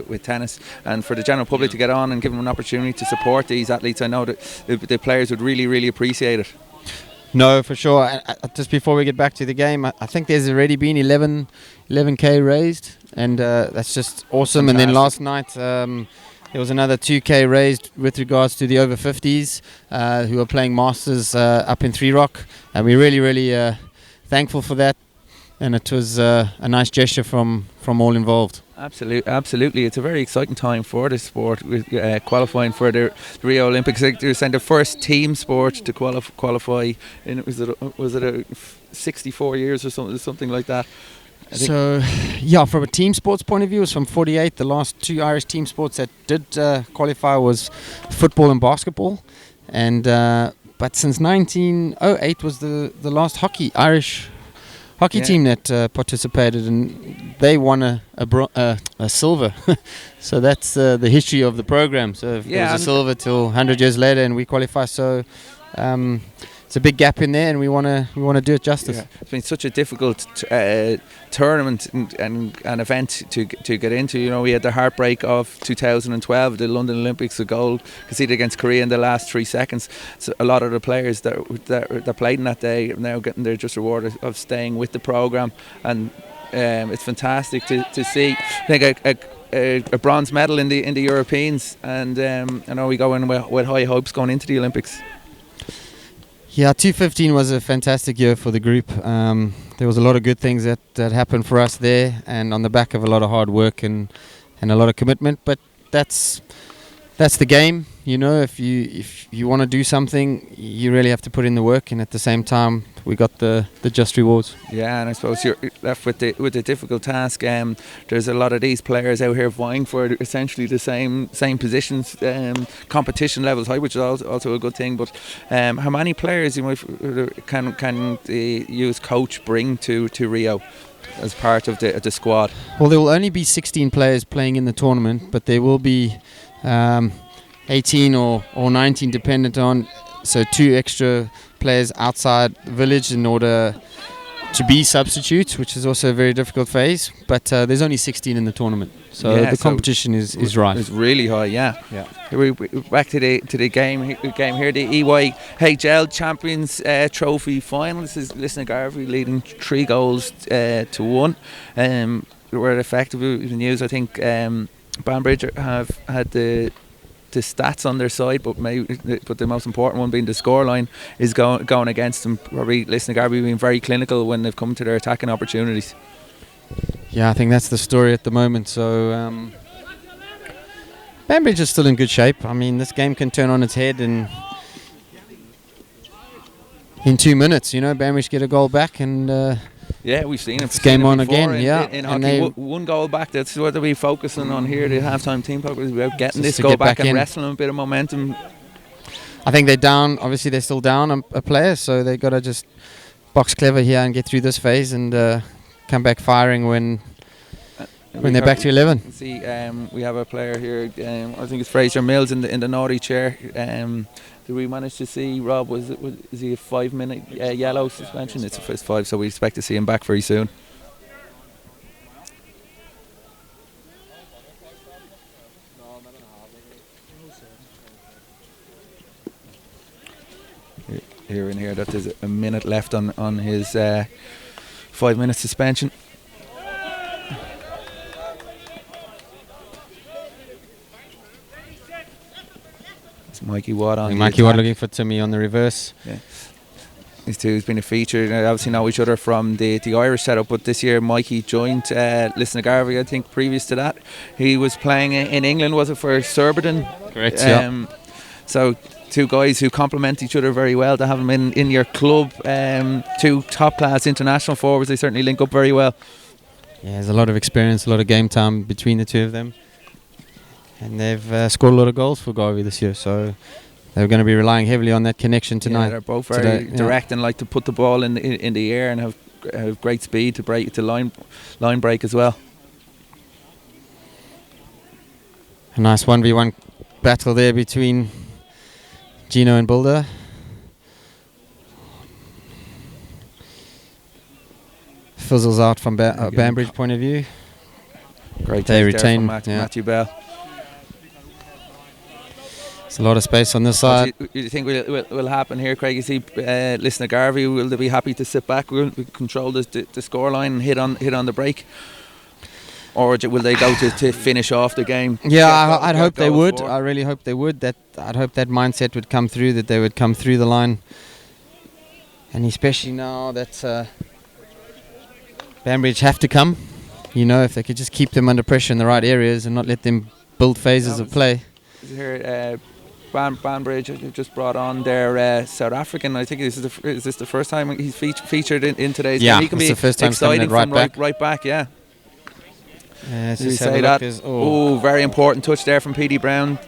with tennis, and for the general public to get on and give them an opportunity to support these athletes. I know that the players would really, really appreciate it. No, for sure. Just before we get back to the game, I think there's already been 11k raised, and that's just awesome. Fantastic. And then last night there was another 2k raised with regards to the over 50s who are playing Masters up in Three Rock, and we're really, really thankful for that. And it was a nice gesture from all involved. Absolutely. It's a very exciting time for the sport with qualifying for the Rio Olympics. They're saying the first team sport to qualify in was it 64 years or something like that. So yeah, from a team sports point of view, it was from 48. The last two Irish team sports that did qualify was football and basketball, and but since 1908 was the last Irish hockey team that participated, and they won a silver. So that's the history of the program. So it was a silver till 100 years later, and we qualify. So it's a big gap in there, and we want to do it justice. Yeah. It's been such a difficult tournament and an event to get into. You know, we had the heartbreak of 2012, the London Olympics, a goal conceded against Korea in the last 3 seconds. So a lot of the players that played in that day are now getting their just reward of staying with the program, and it's fantastic to see. I think a bronze medal in the Europeans, and I know we go in with high hopes going into the Olympics. Yeah, 2015 was a fantastic year for the group. There was a lot of good things that happened for us there, and on the back of a lot of hard work and a lot of commitment. But that's the game, you know. If you want to do something, you really have to put in the work, and at the same time, we got the just rewards. Yeah, and I suppose you're left with the difficult task. There's a lot of these players out here vying for essentially the same positions, competition levels high, which is also a good thing. But how many players can the youth coach bring to Rio as part of the squad? Well, there will only be 16 players playing in the tournament, but there will be 18 or 19 dependent on, so 2 extra players outside the village in order to be substitutes, which is also a very difficult phase. But there's only 16 in the tournament, so the competition is rife. It's really high, yeah. We back to the game here, the EYHL Champions Trophy final. This is Lisnagarvey leading 3 goals to 1. Were effective in the news. I think Banbridge have had the stats on their side, but the most important one being the scoreline is going against them. Probably Lisnagarvey being very clinical when they've come to their attacking opportunities. Yeah, I think that's the story at the moment. So Banbridge is still in good shape. I mean, this game can turn on its head in 2 minutes. You know, Banbridge get a goal back and. Yeah, we've seen it. It's game on again, in hockey, one goal back. That's what we're focusing on here. The halftime team focus is about getting this goal back and wrestling a bit of momentum. I think they're down. Obviously, they're still down a player, so they got to just box clever here and get through this phase and come back firing when they're back to 11. See, we have a player here. I think it's Fraser Mills in the naughty chair. Did we manage to see Rob? Is he a 5-minute yellow suspension? It's a first 5, so we expect to see him back very soon. Hearing here that there's a minute left on his 5-minute suspension. Mikey Watt on. Mikey Watt looking for Timmy on the reverse. Yeah. These two has been a feature. They obviously know each other from the Irish setup, but this year Mikey joined Lisnagarvey. I think previous to that he was playing in England. Was it for Surbiton? Correct. Yeah. So 2 guys who complement each other very well. To have them in your club, 2 top class international forwards. They certainly link up very well. Yeah, there's a lot of experience, a lot of game time between the 2 of them. And they've scored a lot of goals for Garvey this year, so they're going to be relying heavily on that connection tonight. Yeah, they're both very direct and like to put the ball in the air and have great speed to line break as well. A nice 1v1 battle there between Gino and Bulder. Fizzles out from Banbridge point of view. Great. They retain Matthew Bell. There's a lot of space on this side. You think will happen here, Craig? You see, Lisnagarvey, will they be happy to sit back, will control the scoreline and hit on the break, or will they go to finish off the game? Yeah, I'd hope they would. I really hope they would. I'd hope that mindset would come through, that they would come through the line, and especially now that Banbridge have to come. You know, if they could just keep them under pressure in the right areas and not let them build phases of play. Here, Banbridge just brought on their South African. I think is this the first time he's featured in today's game? He can be the first time exciting right from back. right back. Yeah. So you say that. Very important touch there from Petey Brown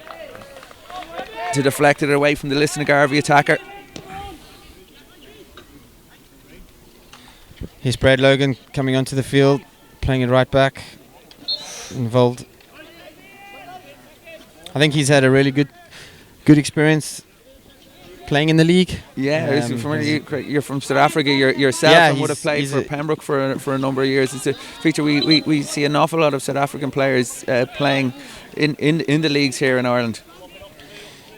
to deflect it away from the Lisnagarvey attacker. Here's Brad Logan coming onto the field, playing it right back, involved. I think he's had a really good experience playing in the league. Yeah, you're from South Africa yourself, and would have played for Pembroke for a number of years. It's a feature we see an awful lot of South African players playing in the leagues here in Ireland.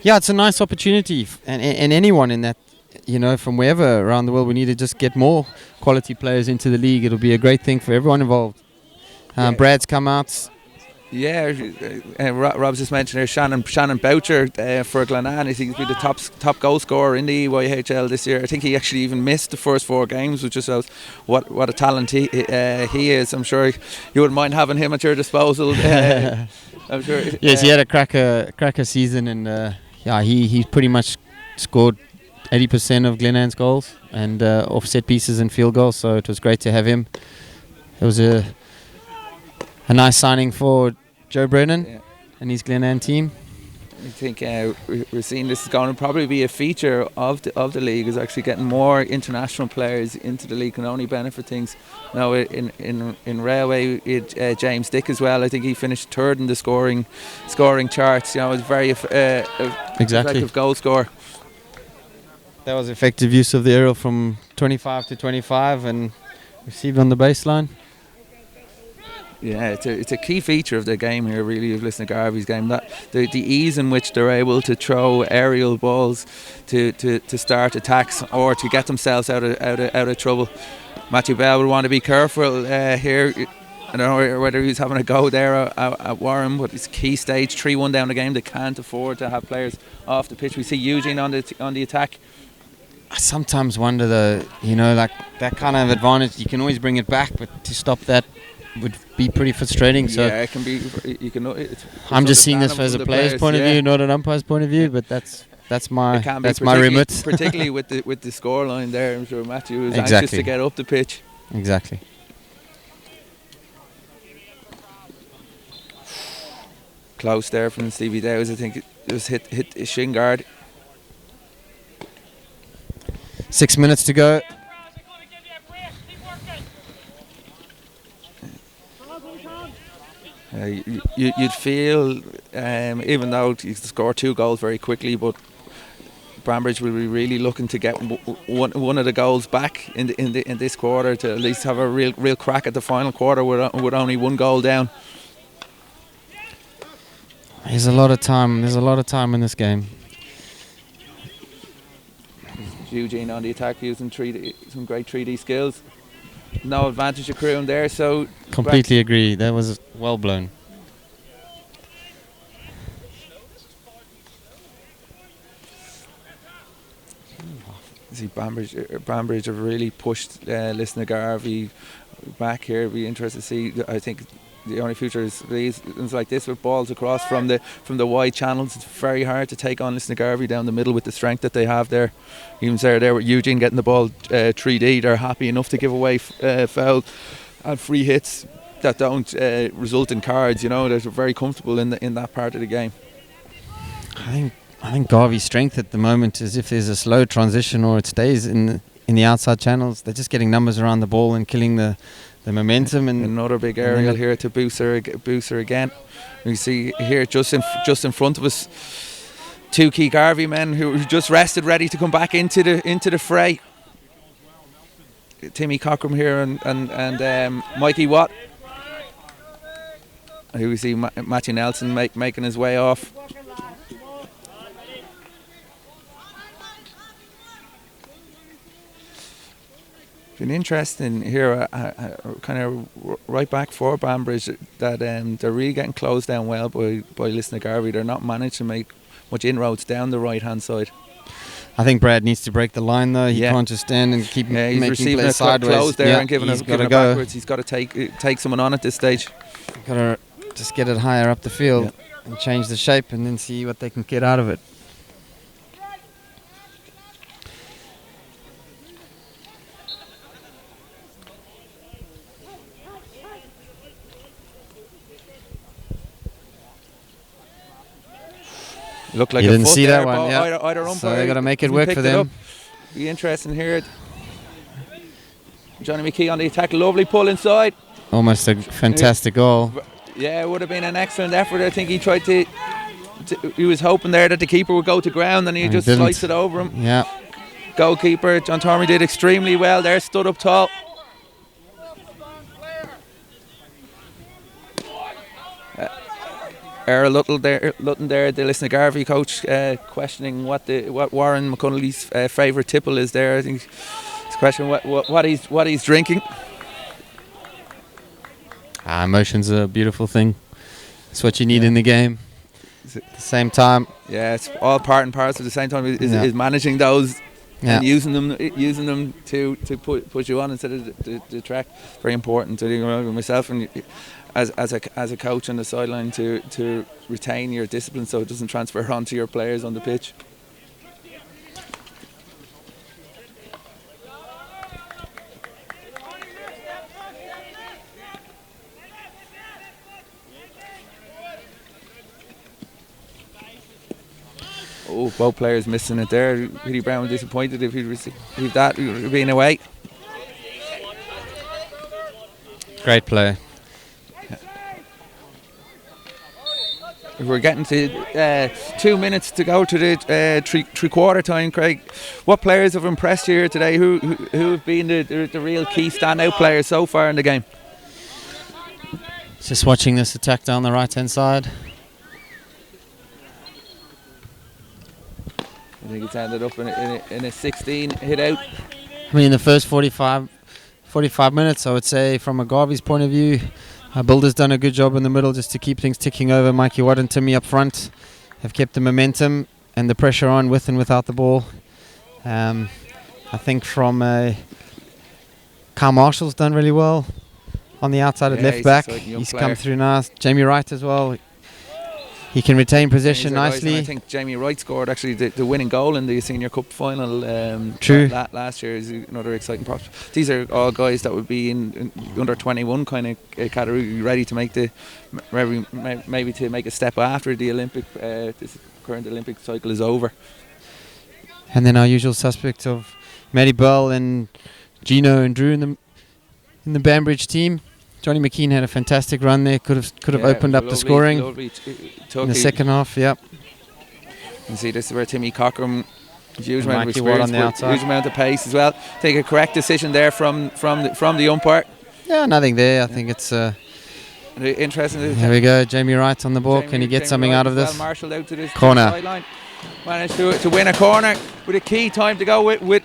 Yeah, it's a nice opportunity, and anyone in that, you know, from wherever around the world, we need to just get more quality players into the league. It'll be a great thing for everyone involved. Brad's come out, Yeah, Rob's just mentioned there Shannon Boucher for Glenanne. I think he's been the top goal scorer in the EYHL this year. I think he actually even missed the first 4 games, which just shows what a talent he is. I'm sure you wouldn't mind having him at your disposal. I'm sure. Yes, he had a cracker season, and he pretty much scored 80% of Glenanne's goals and offset pieces and field goals. So it was great to have him. It was a nice signing for Joe Brennan and his Glenanne team. I think we're seeing this is going to probably be a feature of the league, is actually getting more international players into the league can only benefit things. Now in Railway, James Dick as well. I think he finished 3rd in the scoring charts. You know, was very effective goal scorer. That was effective use of the aerial from 25 to 25 and received on the baseline. Yeah, it's a key feature of the game here, really, of Lisnagarvey's game. That the ease in which they're able to throw aerial balls to start attacks or to get themselves out of trouble. Matthew Bell would want to be careful here. I don't know whether he's having a go there at Warren, but it's a key stage. 3-1 down the game. They can't afford to have players off the pitch. We see Eugene on the attack. I sometimes wonder like that kind of advantage. You can always bring it back, but to stop that would be pretty frustrating. So yeah, it can be. I'm just seeing this as a player's point of view, not an umpire's point of view. But that's my remit. Particularly with the scoreline there, I'm sure Matthew was anxious to get up the pitch. Exactly. Close there from Stevie Dowes. I think it was hit his shin guard. 6 minutes to go. You'd feel, even though you score 2 goals very quickly, but Banbridge will be really looking to get one of the goals back in this quarter to at least have a real crack at the final quarter with only 1 goal down. There's a lot of time. There's a lot of time in this game. Eugene on the attack using some great 3D skills. No advantage accruing there, so completely agree. That was well blown. See, Banbridge have really pushed Lisnagarvey back here. It'd be interesting to see. I think the only future is things like this with balls across from the wide channels. It's very hard to take on Lisnagarvey down the middle with the strength that they have there. Even there with Eugene getting the ball 3D, they're happy enough to give away foul and free hits that don't result in cards. You know, they're very comfortable in that part of the game. I think Garvey's strength at the moment is if there's a slow transition or it stays in the outside channels, they're just getting numbers around the ball and killing the momentum. And another big aerial here to Booser again. We see here just in front of us 2 key Garvey men who just rested, ready to come back into the fray. Timmy Cockram here and Mikey Watt. Here we see Matthew Nelson making his way off. Been interesting here, kind of right back for Banbridge, that they're really getting closed down well by Lisnagarvey. They're not managed to make much inroads down the right hand side. I think Brad needs to break the line though. He can't just stand and keep he's making receiving plays sideways. Close there and giving it go backwards. He's got to take someone on at this stage. Got to just get it higher up the field and change the shape and then see what they can get out of it. Looked like you a didn't foot see there, that one, yeah. Either so they got to make it work for them. Be interesting here. Johnny McKee on the attack, lovely pull inside. Almost a fantastic goal. Yeah, it would have been an excellent effort. I think he tried to he was hoping there that the keeper would go to ground and he just sliced it over him. Yeah. Goalkeeper John Tormey did extremely well there, stood up tall. Earl Lutton there, the Lisnagarvey coach, questioning what Warren McConnelly's favourite tipple is there. I think he's questioning what he's drinking. Emotion's a beautiful thing. It's what you need in the game. At the same time, Yeah, it's all part and parcel. At the same time, is managing those and using them to put you on instead of the track. Very important. I think myself and as a coach on the sideline to retain your discipline so it doesn't transfer onto your players on the pitch. Oh, both players missing it there. Petey Brown was disappointed if he'd received that being away. great play. We're getting to 2 minutes to go to the three-quarter time, Craig. What players have impressed you here today? Who have been the real key standout players so far in the game? Just watching this attack down the right-hand side. I think it's ended up in a 16 hit out. I mean, in the first 45 minutes, I would say, from a Garvey's point of view, our builder's done a good job in the middle just to keep things ticking over. Mikey Watt and Timmy up front have kept the momentum and the pressure on with and without the ball. I think from Kyle Marshall's done really well on the outside at left back. He's come through now. Jamie Wright as well. He can retain possession nicely. I think Jamie Wright scored actually the winning goal in the Senior Cup final. True. Last year is another exciting prospect. These are all guys that would be in under 21 kind of category, ready to make maybe to make a step after the Olympic. This current Olympic cycle is over. And then our usual suspects of Matty Bell and Gino and Drew in the Banbridge team. Johnny McKean had a fantastic run there. Could have opened up the scoring in the second half. Yep. You see, this is where Timmy Cochran, huge amount of experience, huge amount of pace as well. Take a correct decision there from the umpire. Yeah, nothing there. I think it's interesting. There we go. Jamie Wright on the ball. Can he get something out of this? Marshall out to this corner. Sideline. Managed to win a corner with a key time to go with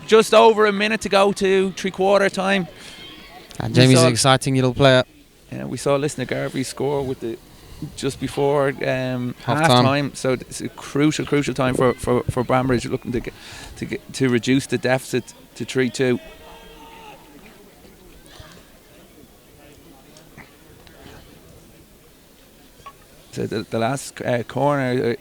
just over a minute to go to three-quarter time. Jamie's an exciting little player. Yeah, we saw Lisnagarvey score with just before half time, so it's a crucial time for Banbridge, looking to reduce the deficit to 3-2. So the last corner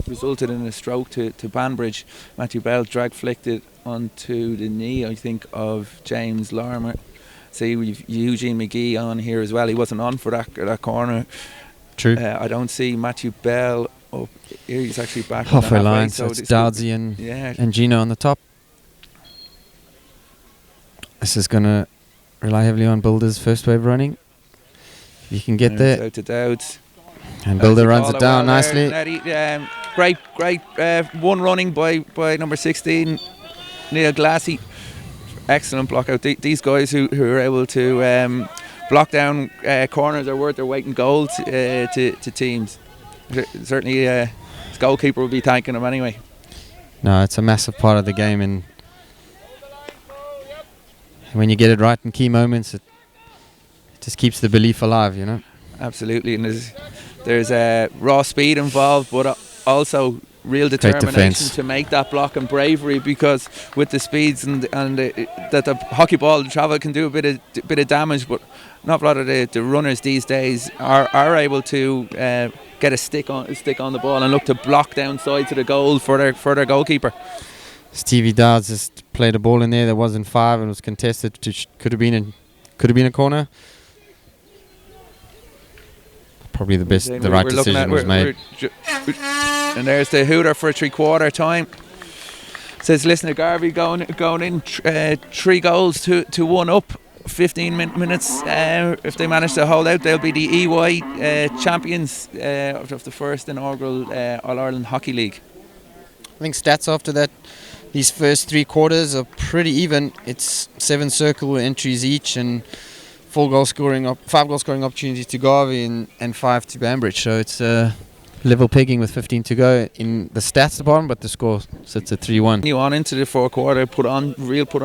resulted in a stroke to Banbridge. Matthew Bell drag flicked it onto the knee, I think, of James Larmer. See, we've Eugene McGee on here as well. He wasn't on for that corner. True. I don't see Matthew Bell up here. He's actually back halfway on the line. So it's Dowdsy and Gino on the top. This is going to rely heavily on Builder's first wave running. If you can get there. Out to Dowds. And Builder runs it down nicely. Great one running by number 16, Neil Glassy. Excellent block out. These guys who are able to block down corners are worth their weight in gold to teams. Certainly his goalkeeper will be thanking him anyway. No, it's a massive part of the game, and when you get it right in key moments, it just keeps the belief alive, you know. Absolutely, and there's raw speed involved, but also real determination to make that block and bravery, because with the speeds and that the hockey ball travel can do a bit of damage, but not a lot of the runners these days are able to get a stick on the ball and look to block down side to the goal for their goalkeeper. Stevie Dowds just played a ball in there that wasn't 5 and was contested. Could have been a corner. Probably the right decision was made. And there's the hooter for a three-quarter time. Says Lisnagarvey going in 3 goals to 1 up. 15 minutes. If they manage to hold out, they'll be the EY champions of the first inaugural All-Ireland Hockey League. I think stats after that, these first 3 quarters are pretty even. It's 7 circle entries each and 5 goal scoring opportunities to Garvey and 5 to Banbridge. So it's level pegging with 15 to go in the stats department, but the score sits at 3-1. You on into the fourth quarter, really put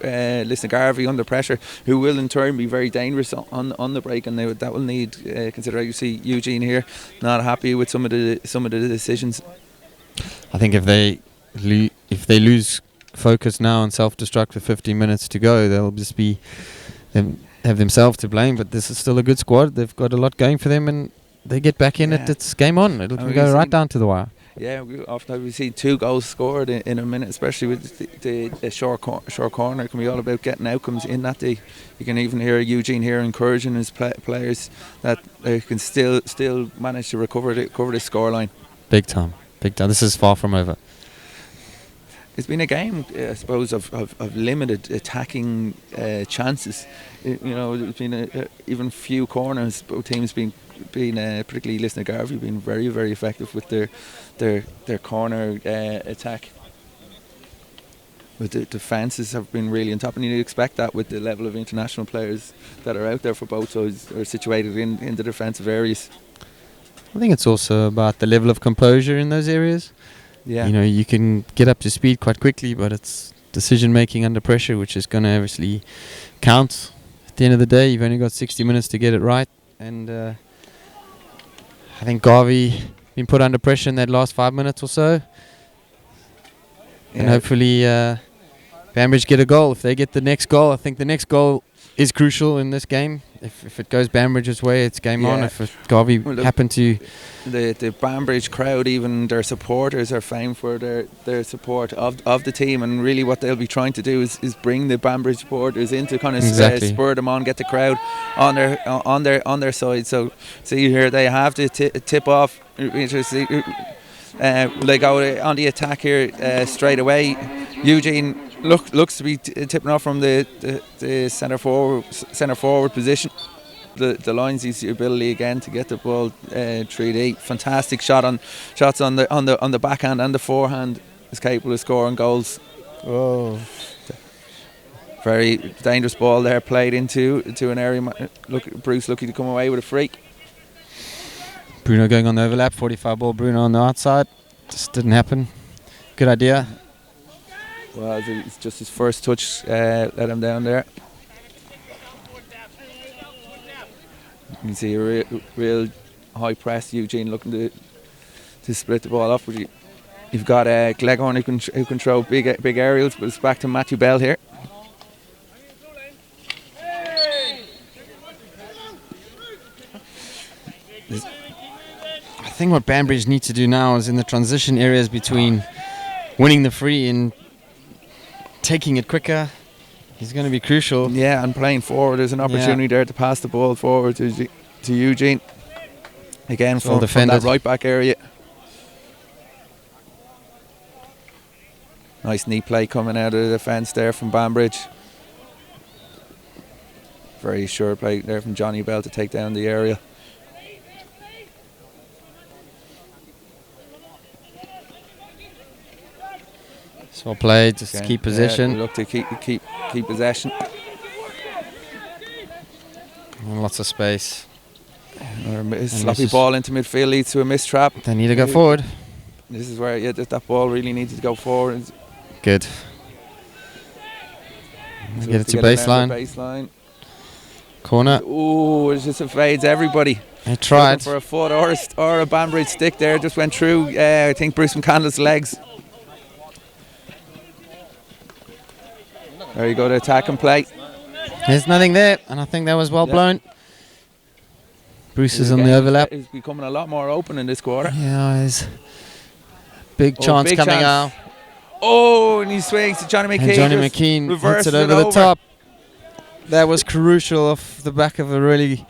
Lisnagarvey under pressure, who will in turn be very dangerous on the break, and that will need consideration. You see Eugene here not happy with some of the decisions. I think if they lose focus now and self-destruct with 15 minutes to go, they'll just be have themselves to blame. But this is still a good squad. They've got a lot going for them, and they get back in it. It's game on. It'll go right down to the wire. Yeah, we see 2 goals scored in a minute, especially with the short corner. It can be all about getting outcomes in that day. You can even hear Eugene here encouraging his players that they can still manage to recover the scoreline. Big time. This is far from over. It's been a game, I suppose, of limited attacking chances. There's been even few corners. Both teams been particularly Lisnagarvey, been very, very effective with their corner attack. But the defences have been really on top, and you'd expect that with the level of international players that are out there for both sides, are situated in the defensive areas. I think it's also about the level of composure in those areas. Yeah. You can get up to speed quite quickly, but it's decision making under pressure, which is going to obviously count. At the end of the day, you've only got 60 minutes to get it right, and I think Garvey been put under pressure in that last 5 minutes or so, and hopefully Banbridge get a goal. If they get the next goal, I think the next goal is crucial in this game. If it goes Banbridge's way, it's game on. If Garvey happen to... The Banbridge crowd, even their supporters, are famed for their support of the team, and really what they'll be trying to do is bring the Banbridge supporters in to kind of spur them on, get the crowd on their side. So see here, they have the tip off. They go on the attack here straight away. Eugene looks to be tipping off from the centre forward position. The lines, he's the ability again to get the ball 3D. Fantastic shots on the backhand and the forehand. Is capable of scoring goals. Oh, very dangerous ball there, played into an area. Bruce lucky to come away with a free. Bruno going on the overlap, 45 ball. Bruno on the outside, just didn't happen. Good idea. Well, it's just his first touch let him down there. You can see a real high press. Eugene looking to split the ball off. But you've got Gleghorn who can throw big aerials, but it's back to Matthew Bell here. I think what Banbridge need to do now is in the transition areas between winning the free and taking it quicker. He's going to be crucial. Yeah, and playing forward, there's an opportunity there to pass the ball forward to Eugene. Again, from that right back area. Nice neat play coming out of the defence there from Banbridge. Very sure play there from Johnny Bell to take down the area. It's well played, just keep possession. Look to keep possession. And lots of space. A sloppy ball into midfield leads to a missed trap. They need to go forward. This is where that ball really needs to go forward. Good. So get it to baseline. Corner. Oh, it just evades everybody. They tried. For a foot or a Banbridge stick there. Just went through, I think, Bruce McCandless's legs. There you go, to attack and play. There's nothing there, and I think that was well blown. Bruce is on the overlap. He's becoming a lot more open in this quarter. Yeah, there's big chance coming out. Oh, and he swings to Johnny McKean. And Johnny McKean hits it over the top. That was crucial off the back of a really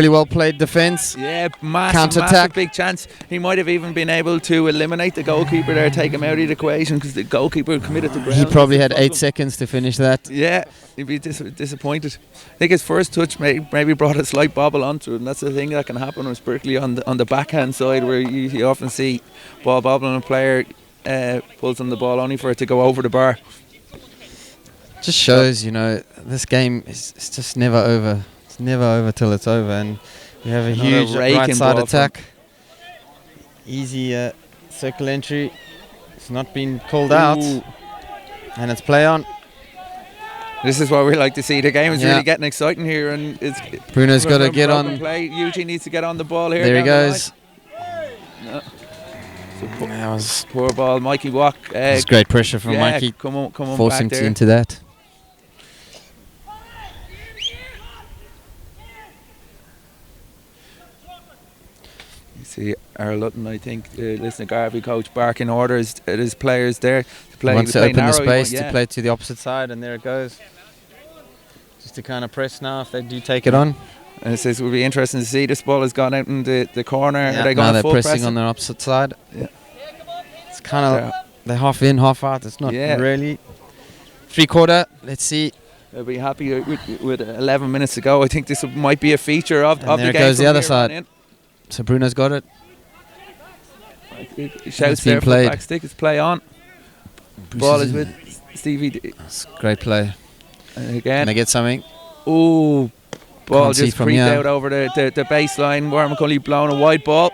well played defence. Yeah, massive big chance. He might have even been able to eliminate the goalkeeper there, take him out of the equation, because the goalkeeper committed to ground. He probably had 8 seconds to finish that. Yeah, he'd be disappointed. I think his first touch maybe brought a slight bobble onto him. That's the thing that can happen, particularly on the backhand side, where you often see ball bobbling and a player pulls on the ball only for it to go over the bar. Just shows, this game is just never over. It's never over till it's over, and we have a huge right side attack. Easy circle entry. It's not been called out. And it's play on. This is what we like to see. The game is really getting exciting here, and it's Bruno's got to get on. Play. Eugene needs to get on the ball here. There he goes. No. That was poor ball, Mikey Walk. It's great pressure from Mikey. Come on, force him into that. You see Earl Lutton, I think, Lisnagarvey coach barking orders at his players there to play. Wants to open the space to play to the opposite side, and there it goes. Just to kind of press now if they do take it on. And it says it will be interesting to see. This ball has gone out in the corner. Yeah. Are they going they're full pressing on their opposite side. Yeah. It's kind of they're half in, half out. It's not really. 3/4. Let's see. They'll be happy with 11 minutes to go. I think this might be a feature of the game. There it goes the other side. So Bruno's got it. Shouts there for the back stick. It's play on. Ball is with Stevie. That's great play. And again. Can they get something? Ooh. Ball Can't just creeped out over the baseline. Warren McCulley blowing a wide ball.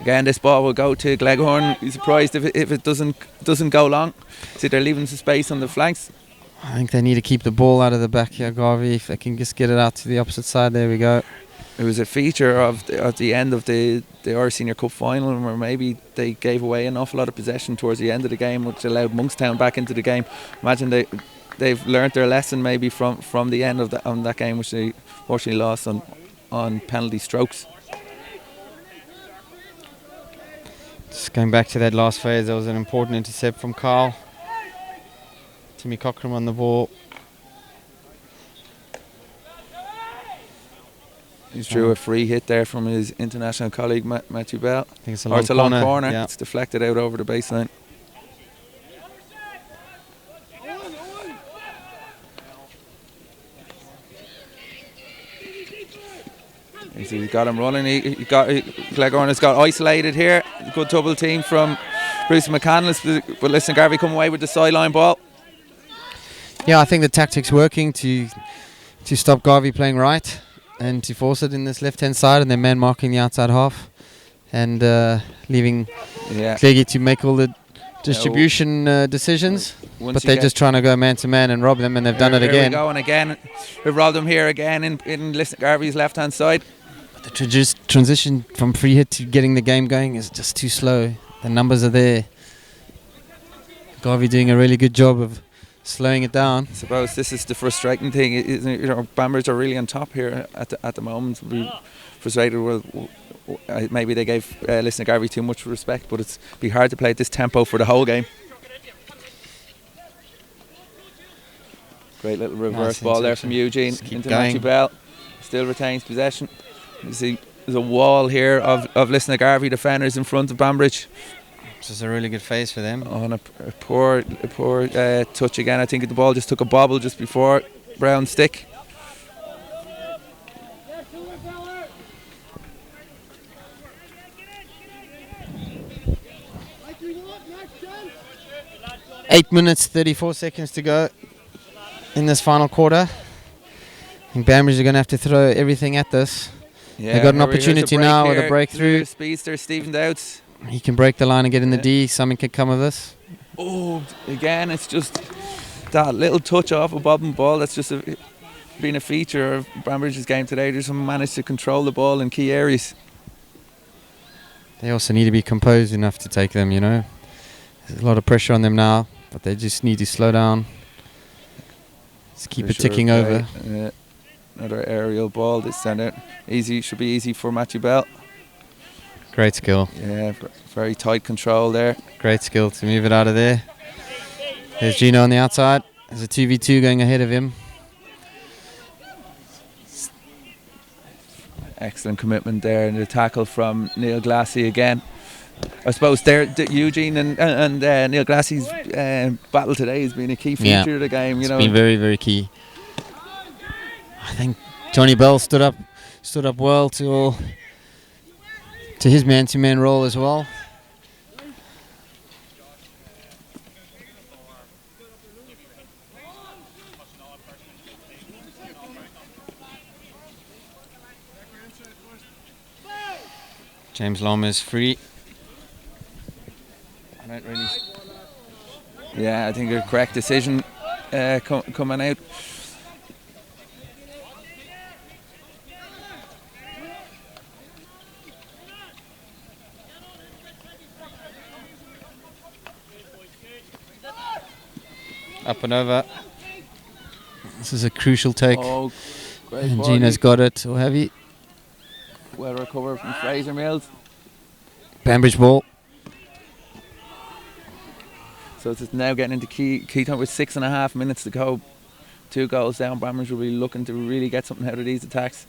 Again, this ball will go to Gleghorn. He's surprised if it doesn't go long. See, they're leaving some space on the flanks. I think they need to keep the ball out of the back here, Garvey. If they can just get it out to the opposite side, there we go. It was a feature of the end of the Irish Senior Cup final, where maybe they gave away an awful lot of possession towards the end of the game, which allowed Monkstown back into the game. Imagine they've learnt their lesson maybe from the end of that game, which they fortunately lost on penalty strokes. Just going back to that last phase, there was an important intercept from Carl. Timmy Cockram on the ball. He's drew a free hit there from his international colleague Matthew Bell. I think it's a long corner. Yeah. It's deflected out over the baseline. He's got him running. Gleghorn has got isolated here. Good double team from Bruce McCandless, but Lisnagarvey come away with the sideline ball. Yeah, I think the tactic's working to stop Garvey playing right and to force it in this left-hand side, and then man marking the outside half and leaving Cleggy to make all the distribution decisions. But they're just trying to go man-to-man and rob them, and they've done it again. Here we go, and again, we've robbed them here again in Lisnagarvey's left-hand side. But the transition from free hit to getting the game going is just too slow. The numbers are there. Garvey doing a really good job of slowing it down. I suppose this is the frustrating thing. Banbridge are really on top here at the moment. We're frustrated. Maybe they gave Lisnagarvey too much respect, but it's be hard to play at this tempo for the whole game. Great little reverse ball there from Eugene into Matthew Bell. Still retains possession. You see, there's a wall here of Lisnagarvey defenders in front of Banbridge. This is a really good phase for them. On a poor touch again. I think the ball just took a bobble just before Brown's stick. Eight minutes, 34 seconds to go in this final quarter. I think Banbridge are going to have to throw everything at this. Yeah, they've got an opportunity now with a breakthrough. Speedster Stephen Dowds. He can break the line and get in the D. Something could come of this. Oh, again, it's just that little touch off a bobbing ball. That's just been a feature of Banbridge's game today. They just managed to control the ball in key areas. They also need to be composed enough to take them, you know. There's a lot of pressure on them now, but they just need to slow down. Just keep it ticking over. Another aerial ball this center. Easy, should be easy for Matthew Bell. Great skill. Yeah, very tight control there. Great skill to move it out of there. There's Gino on the outside. There's a 2v2 going ahead of him. Excellent commitment there, and the tackle from Neil Glassy again. I suppose Eugene and Neil Glassy's battle today has been a key feature of the game. It's been very, very key. I think Johnny Bell stood up well to his man-to-man role as well. James Lamer's free. Yeah, I think a correct decision coming out. Up and over. This is a crucial take. Oh, great And ball. Gina's got it. Or have he? Well recovered from Fraser Mills. Banbridge ball. So it's now getting into key time with 6.5 minutes to go. 2 goals down. Banbridge will be looking to really get something out of these attacks.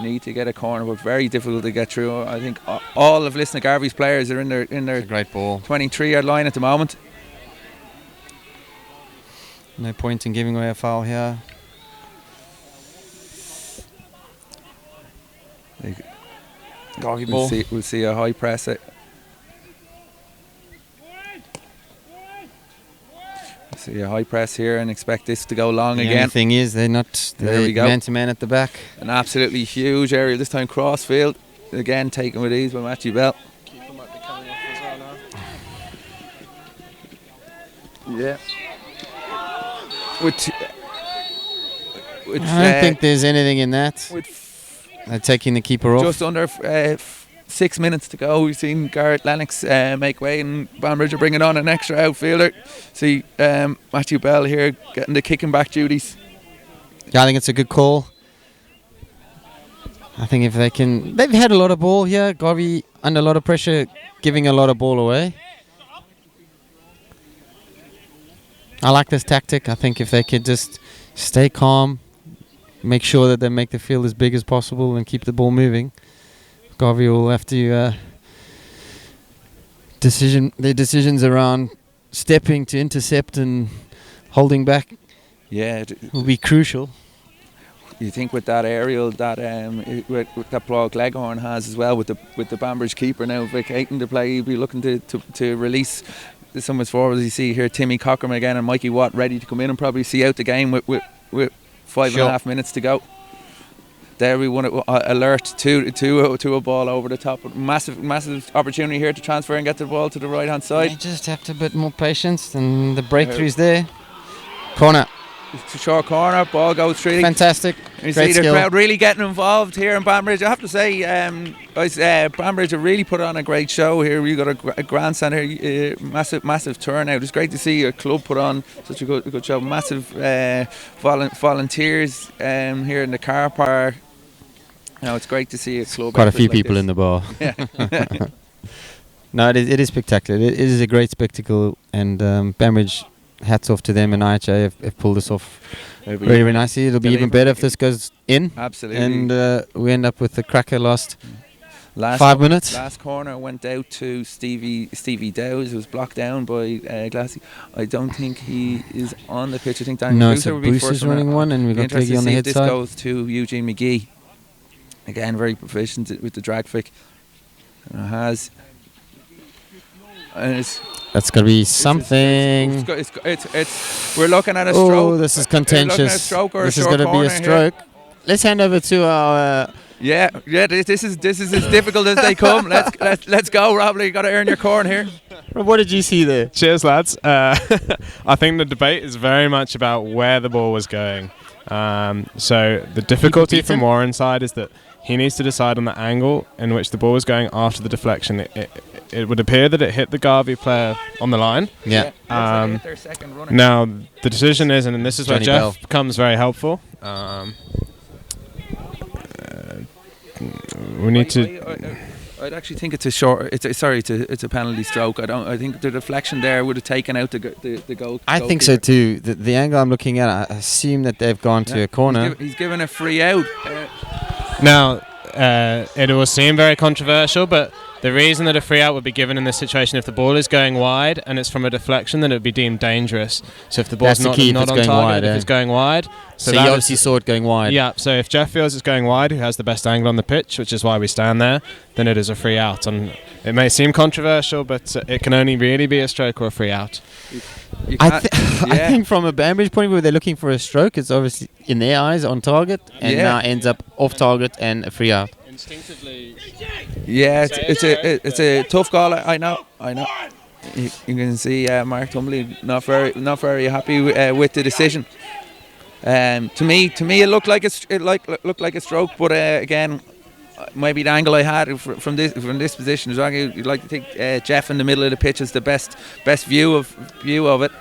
Need to get a corner, but very difficult to get through. I think all of Lisnagarvey's players are in their Great ball. 23-yard line at the moment. No point in giving away a foul here. Garvey ball. We'll see a high press. See a high press here and expect this to go long The again. only thing is they're not There we go. man-to-man at the back. An absolutely huge area this time, crossfield. Again taken with ease by Matthew Bell. Keeper might be coming off as well now. Yeah. I don't think there's anything in that. They're taking the keeper off. Just under 6 minutes to go. We've seen Garrett Lennox make way, and Banbridge are bringing on an extra outfielder. See Matthew Bell here getting the kicking back duties. Yeah, I think it's a good call. I think if they can... They've had a lot of ball here. Garvey under a lot of pressure, giving a lot of ball away. I like this tactic. I think if they could just stay calm, make sure that they make the field as big as possible and keep the ball moving, Garvey will have to their decisions around stepping to intercept and holding back will be crucial. You think with that aerial that with that Brock Leghorn has as well, with the Banbridge keeper now vacating the play, he'll be looking to release some of his forwards. You see here Timmy Cochrane again and Mikey Watt ready to come in and probably see out the game with 5.5 minutes to go. There we want to alert to a ball over the top. Massive opportunity here to transfer and get the ball to the right hand side. They just have to a bit more patience, and the breakthrough's there. Corner. It's a short corner, ball goes through. Fantastic. You Great see the skill. crowd really getting involved here in Banbridge. I have to say, Banbridge have really put on a great show here. We got a grandstand here, massive turnout. It's great to see a club put on such a good show. Massive volunteers here in the car park. No, it's great to see a club. Quite a few like people this. in the bar. Yeah. No, it is spectacular. It is a great spectacle, and Banbridge, hats off to them, and IHA have pulled this off very nicely. It'll be even better if this goes in. Absolutely. And we end up with the cracker last Last 5 minutes. Last corner went out to Stevie Dowes, who was blocked down by Glassy. I don't think he is on the pitch. I think Daniel No, Booser so will be Bruce first is running one, and we've got interested Twiggy to on the see if head this side. goes to Eugene McGee. Again, very proficient with the drag flick. And it has. And That's going to be something. We're looking at a stroke. Oh, this is contentious. This is going to be a stroke. Let's hand over to our... Yeah. This is as difficult as they come. Let's go, Rob. You got to earn your corn here. What did you see there? Cheers, lads. I think the debate is very much about where the ball was going. So the difficulty from Warren's side is that he needs to decide on the angle in which the ball was going after the deflection. It would appear that it hit the Garvey player on the line. Yeah. Now the decision is, and this is where Johnny Jeff Bell becomes very helpful. We need to. I'd actually think it's a short. It's a penalty stroke. I think the deflection there would have taken out the goal. I think so too. The angle I'm looking at, I assume that they've gone to a corner. He's given a free out. Now, it will seem very controversial, but the reason that a free out would be given in this situation, if the ball is going wide and it's from a deflection, then it would be deemed dangerous. So if the ball's not on target, wide, if it's going wide. So you obviously saw it going wide. Yeah, so if Jeff feels it's going wide, who has the best angle on the pitch, which is why we stand there, then it is a free out. And it may seem controversial, but it can only really be a stroke or a free out. I think from a Banbridge point of view, they're looking for a stroke. It's obviously, in their eyes, on target, and now ends up off target and a free out. instinctively. Yeah, it's a tough goal. I know. You can see Mark Tumbley not very happy with the decision. To me, it looked like looked like a stroke, but again, maybe the angle I had from this position is you'd like to think Jeff in the middle of the pitch is the best view of it.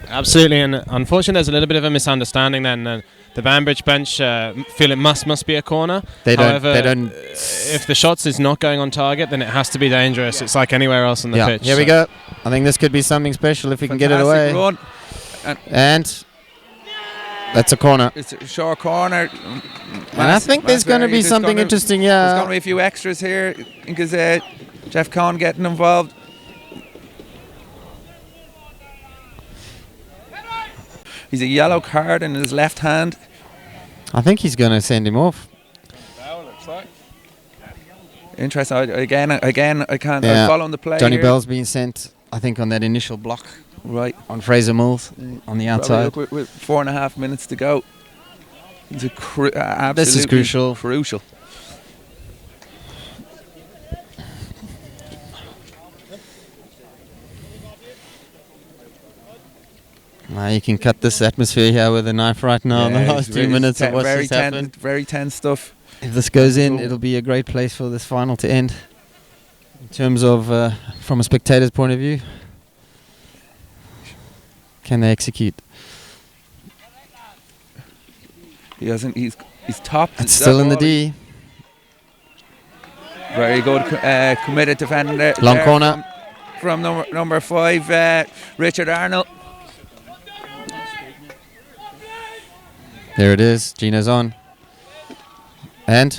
Absolutely, and unfortunately, there's a little bit of a misunderstanding. Then the Banbridge bench feel it must be a corner. However, they don't. If the shots is not going on target, then it has to be dangerous. It's like anywhere else on the pitch. Here we go. I think this could be something special if we can get it away. Run. And that's a corner. It's a short corner. And I think there's going to be something interesting. There's going to be a few extras here because Jeff Cohn getting involved. He's a yellow card in his left hand. I think he's going to send him off. Interesting. Again, I can't. I'm following the play. Johnny here. Bell's being sent, I think, on that initial block. Right. On Fraser Mills on the outside. With 4.5 minutes to go. It's absolutely this is crucial. You can cut this atmosphere here with a knife right now in the last 2 minutes of what's just happened. Very tense stuff. If this goes in, it'll be a great place for this final to end. In terms of, from a spectator's point of view, can they execute? He hasn't. He's topped. It's still in the D. Very good, committed defending there. Long corner from number 5, Richard Arnold. There it is. Gino's on. And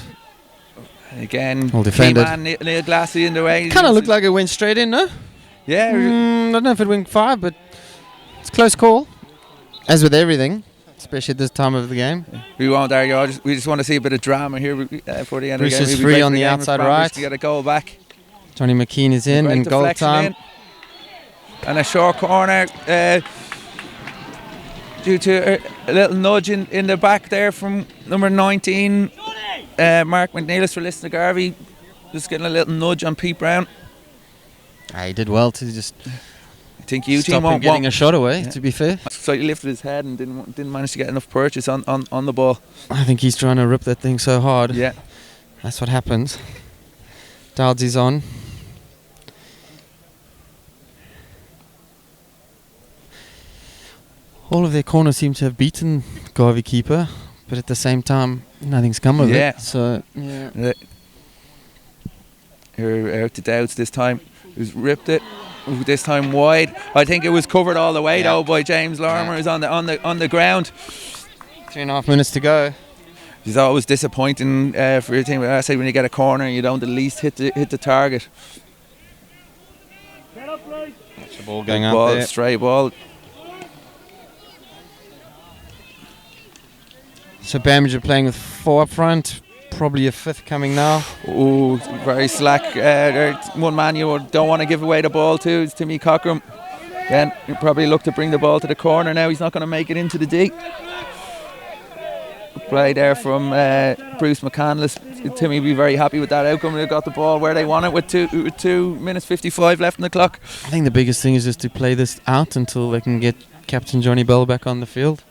again, well defended. Neil Glassy in the way. Kind of looked like it went straight in, no? Yeah. I don't know if it went 5, but it's a close call. As with everything, especially at this time of the game. We won't argue. We just want to see a bit of drama here for the end of the game. Bruce is free on the outside right. To get a goal back. Johnny McKean is in and goal time. And a short corner. Due to a little nudge in the back there from number 19, Mark McNeilis for Lisnagarvey. Just getting a little nudge on Pete Brown. He did well to just I think Eugene stop him getting a shot away, to be fair. So he lifted his head and didn't manage to get enough purchase on the ball. I think he's trying to rip that thing so hard. Yeah. That's what happens. Dowdsy's on. All of their corners seem to have beaten Garvey keeper, but at the same time, nothing's come of it. So, yeah. Here out to Dowds this time. Who's ripped it. This time wide. I think it was covered all the way though by James Lorimer. Who's on the ground. 3.5 minutes to go. It's always disappointing for your team. I say when you get a corner, you don't at least hit the target. That's the ball going out there. Stray ball. So Banbridge are playing with 4 up front, probably a 5th coming now. Oh, very slack. One man you don't want to give away the ball to is Timmy Cockram. Then you probably look to bring the ball to the corner now. He's not going to make it into the D. Play there from Bruce McCandless. Timmy will be very happy with that outcome. They got the ball where they want it with 2 minutes 55 left on the clock. I think the biggest thing is just to play this out until they can get Captain Johnny Bell back on the field.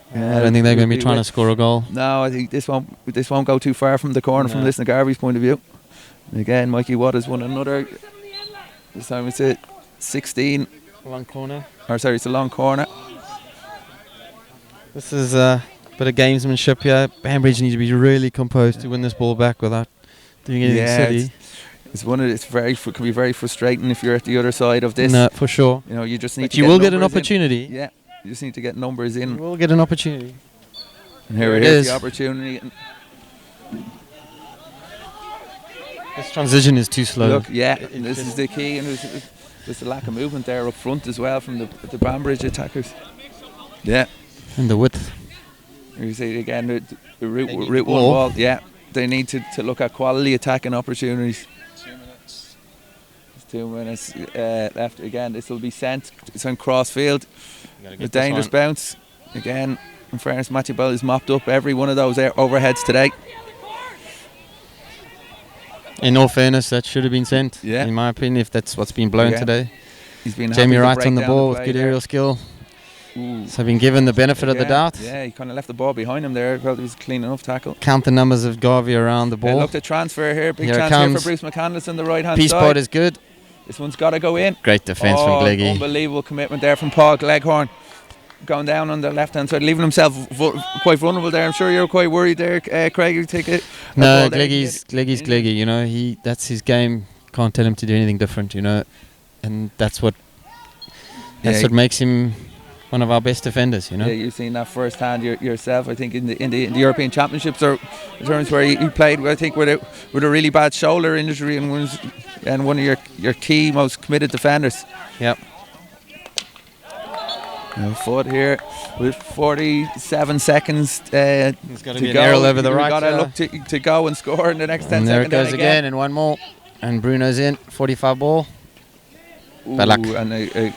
I don't think they're going to be trying to score a goal. No, I think this won't go too far from the corner from Lisnagarvey's point of view. And again, Mikey Watt has won another. This time it's a 16. Long corner. It's a long corner. This is a bit of gamesmanship here. Banbridge need to be really composed to win this ball back without doing anything silly. It can be very frustrating if you're at the other side of this. No, for sure. You know, you just need. But you will get an opportunity. Yeah. You just need to get numbers in. You will get an opportunity. And here it is, the opportunity. This transition is too slow. Look, this is the key, and there's a lack of movement there up front as well from the Banbridge attackers. Yeah. And the width. You see again the route one ball. Yeah, they need to look at quality attacking opportunities. 2 minutes. There's 2 minutes left. Again, this will be sent. It's on cross field. A dangerous bounce. Again, in fairness, Matthew Bell has mopped up every one of those overheads today. In all fairness, that should have been sent, Yeah. in my opinion, if that's what's been blown Yeah. today. He's been Jamie happy to Wright break on the down ball with play good there. aerial skill. Ooh. So been given the benefit of the doubt. Yeah, he kind of left the ball behind him there. Felt it was a clean enough tackle. Count the numbers of Garvey around the ball. Look, the transfer here. Big Here it transfer comes. for Bruce McCandless on the right-hand Peace side. spot is good. This one's got to go in. Great defence from Gleggy. Unbelievable commitment there from Paul Gleghorn. Going down on the left-hand side, leaving himself quite vulnerable there. I'm sure you're quite worried there, Craig. You take it. No, Gleggy's Gleggy. You know, that's his game. Can't tell him to do anything different. You know, and that's what makes him one of our best defenders. You know. Yeah, you've seen that firsthand yourself. I think in the European Championships, or in terms where he played, I think with a really bad shoulder injury, and one of your key, most committed defenders. Yep. Foot here with 47 seconds He's got to be go. an aerial over the right. Got to look to go and score in the next 10 and seconds. there it goes again, and one more. And Bruno's in, 45 ball. Bad luck. And a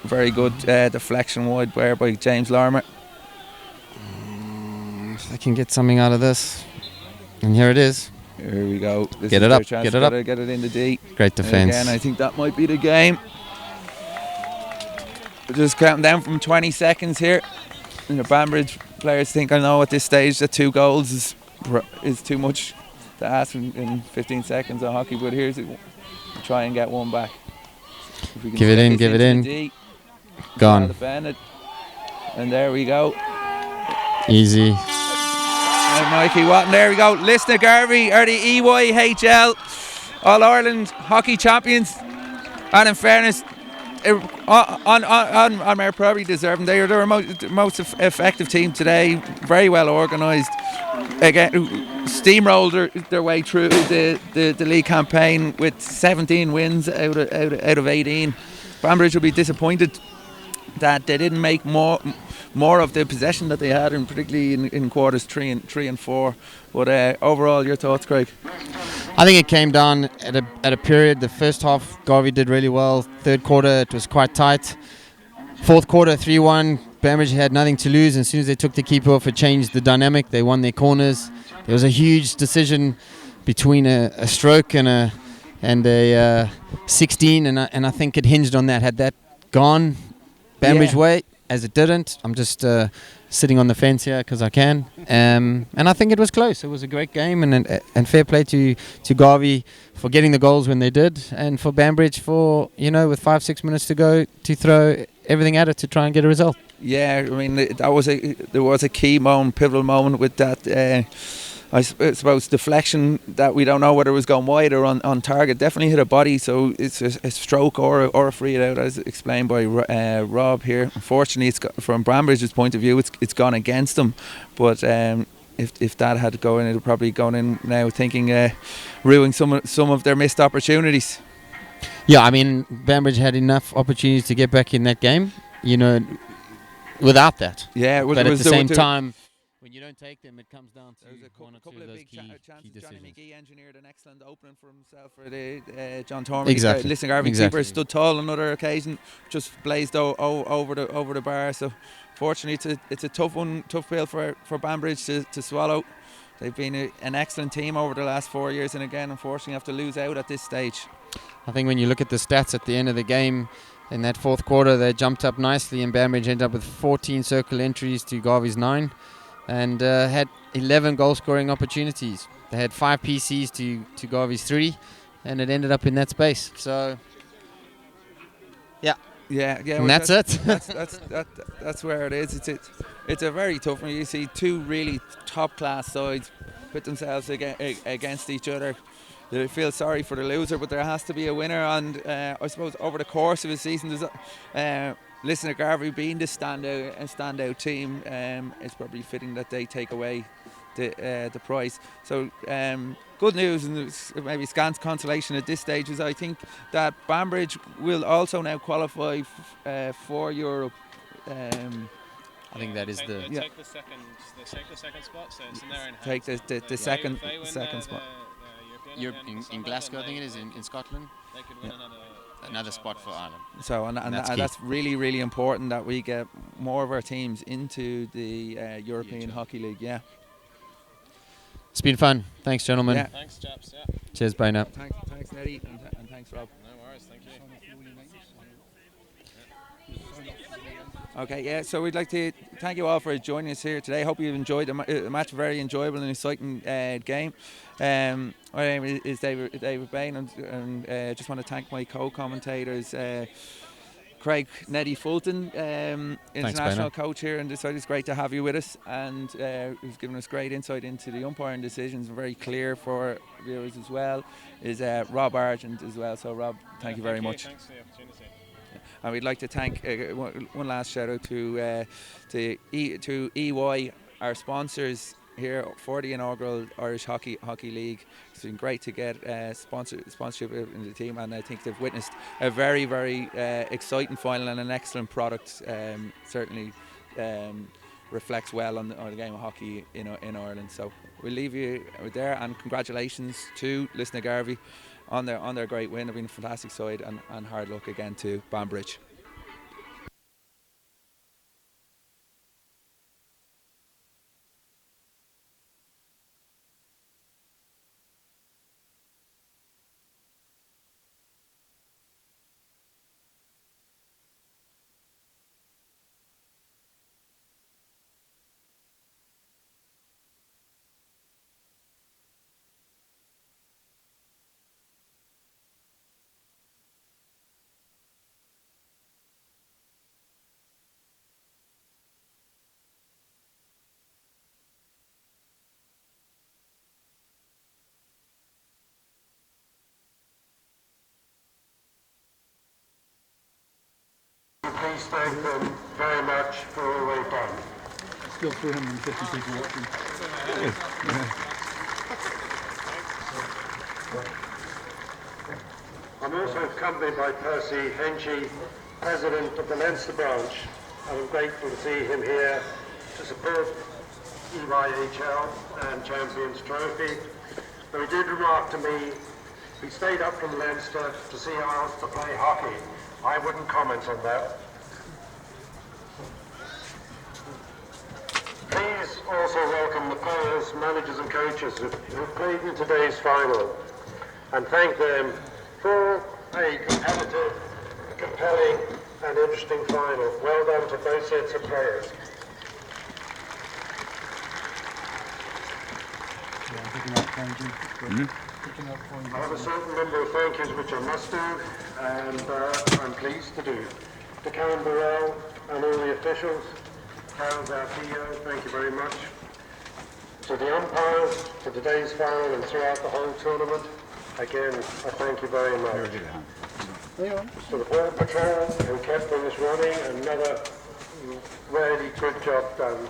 very good deflection wide by James Larmer. If they can get something out of this. And here it is. Here we go. Get it up, get it up. Get it in the D. Great defence. Again, I think that might be the game. We're just counting down from 20 seconds here. And the Banbridge players think, I know at this stage that 2 goals is too much to ask in 15 seconds of hockey, but here's it. We'll try and get one back. Give it in. D, Gone. Bennett. And there we go. Easy. And Mikey Watton, there we go. Lisnagarvey are the EYHL All-Ireland hockey champions. And in fairness, on Mayor probably deserving. They are the most effective team today. Very well organised. Again, steamrolled their way through the league campaign with 17 wins out of 18. Banbridge will be disappointed that they didn't make more of the possession that they had, and particularly in quarters 3 and 4. But overall, your thoughts, Craig? I think it came down at a period. The first half, Garvey did really well. Third quarter, it was quite tight. Fourth quarter, 3-1. Banbridge had nothing to lose. And as soon as they took the keeper off, it changed the dynamic. They won their corners. There was a huge decision between a stroke and a 16, and I think it hinged on that. Had that gone Banbridge way, as it didn't, I'm just sitting on the fence here because I can. And I think it was close. It was a great game, and fair play to Garvey for getting the goals when they did, and for Banbridge for, with 5-6 minutes to go, to throw everything at it to try and get a result. Yeah, I mean, there was a key moment, pivotal moment with that. I suppose deflection that we don't know whether it was going wide or on target. Definitely hit a body, so it's a stroke or a free out, as explained by Rob here. Unfortunately, from Banbridge's point of view, it's gone against them. But if that had to go in, it would probably gone in now, thinking ruining some of their missed opportunities. Yeah, I mean, Banbridge had enough opportunities to get back in that game, without that. Yeah, but at the same time, when you don't take them, it comes down to one or two of those key decisions. Johnny McGee engineered an excellent opening for himself for the John Tormey. Exactly. Lisnagarvey keeper stood tall on another occasion, just blazed over the bar. So, fortunately, it's a tough pill for Banbridge to swallow. They've been an excellent team over the last 4 years, and again, unfortunately, have to lose out at this stage. I think when you look at the stats at the end of the game, in that fourth quarter, they jumped up nicely, and Banbridge ended up with 14 circle entries to Garvey's 9. And had 11 goal-scoring opportunities. They had 5 PCs to Garvey's 3, and it ended up in that space. So, yeah, and that's it. That's where it is. It's a very tough one. You see 2 really top-class sides put themselves against each other. They feel sorry for the loser, but there has to be a winner. And I suppose over the course of the season, there's Lisnagarvey being the standout team, it's probably fitting that they take away the prize. So good news, and maybe scant consolation at this stage, is I think that Banbridge will also now qualify for Europe. I think that is Take the second spot, so it's in their own hands. Take the second spot. In Glasgow, I think it is, in Scotland. They could win another spot for Ireland. So and that's really, really important that we get more of our teams into the European Hockey League. Yeah. It's been fun. Thanks, gentlemen. Yeah. Thanks, chaps. Yeah. Cheers, bye now. Thanks, Neddy, and thanks, Rob. No worries. Thank you. Okay, yeah, so we'd like to thank you all for joining us here today. Hope you've enjoyed the match, very enjoyable and exciting game. My name is David Bain, and just want to thank my co-commentators, Craig Neddy Fulton, international coach here, and it's great to have you with us, and who's given us great insight into the umpiring decisions, very clear for viewers as well, is Rob Argent as well. So Rob, thank you very much. Thanks for the opportunity. And we'd like to thank one last shout out to EY, our sponsors here for the inaugural Irish Hockey League. It's been great to get sponsorship in the team, and I think they've witnessed a very, very exciting final and an excellent product. Certainly reflects well on the game of hockey in Ireland. So we'll leave you there, and congratulations to Lisnagarvey on their great win. They've been a fantastic side, and hard luck again to Banbridge. Please thank them very much for all they've done. Still 350 people watching. I'm also accompanied by Percy Henchy, President of the Leinster branch, and I'm grateful to see him here to support EYHL and Champions Trophy. But he did remark to me, he stayed up from Leinster to see us to play hockey. I wouldn't comment on that. Please also welcome the players, managers and coaches who played in today's final, and thank them for a competitive, compelling and interesting final. Well done to both sets of players. I have a certain number of thank yous which I must do, and I'm pleased to do. To Karen Burrell and all the officials, Carol's our CEO, thank you very much. To the umpires for today's final and throughout the whole tournament, again, I thank you very much. To the Border Patrol who kept things running, another really good job done.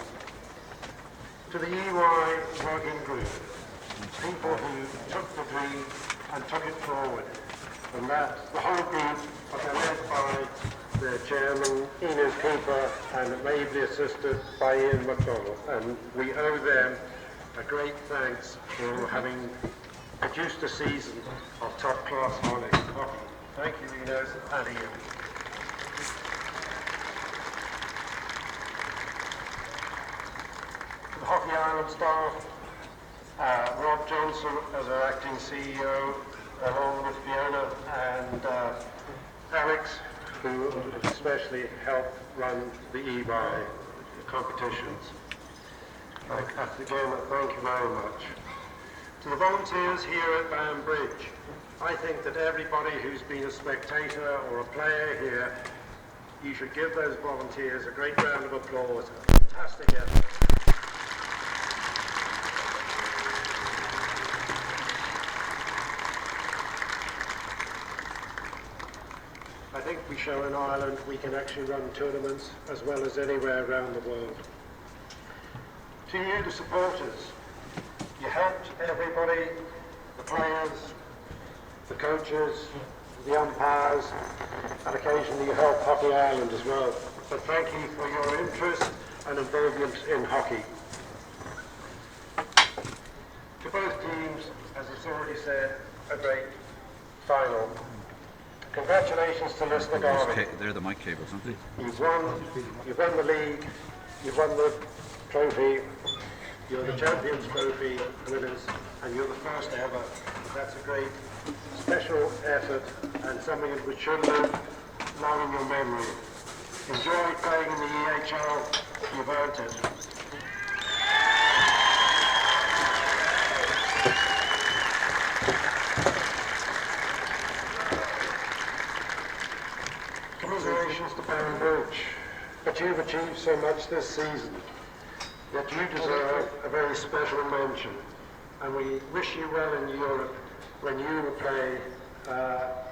To the EY working group, people who took the dream and took it forward. And that, the whole group, are led by their chairman, Ian Cooper, and ably assisted by Ian McDonald. And we owe them a great thanks for having produced a season of top-class hockey. Thank you, Ian, and Ian. The Hockey Ireland staff, Rob Johnson as our acting CEO, along with Fiona and Alex, who especially helped run the EY competitions. Again, thank you very much. To the volunteers here at Banbridge, I think that everybody who's been a spectator or a player here, you should give those volunteers a great round of applause. Fantastic effort. I think we show in Ireland we can actually run tournaments as well as anywhere around the world. To you, the supporters, you helped everybody, the players, the coaches, the umpires, and occasionally you helped Hockey Ireland as well. So thank you for your interest and involvement in hockey. To both teams, as it's already said, a great final. Congratulations to Lisnagarvey. They're the mic cables, aren't they? You've won the league, you've won the trophy, you're the Champions Trophy winners, and you're the first ever. That's a great special effort and something which should live long in your memory. Enjoy playing in the EYHL, you've earned it. Congratulations to Banbridge, but you've achieved so much this season, yet you deserve a very special mention, and we wish you well in Europe when you play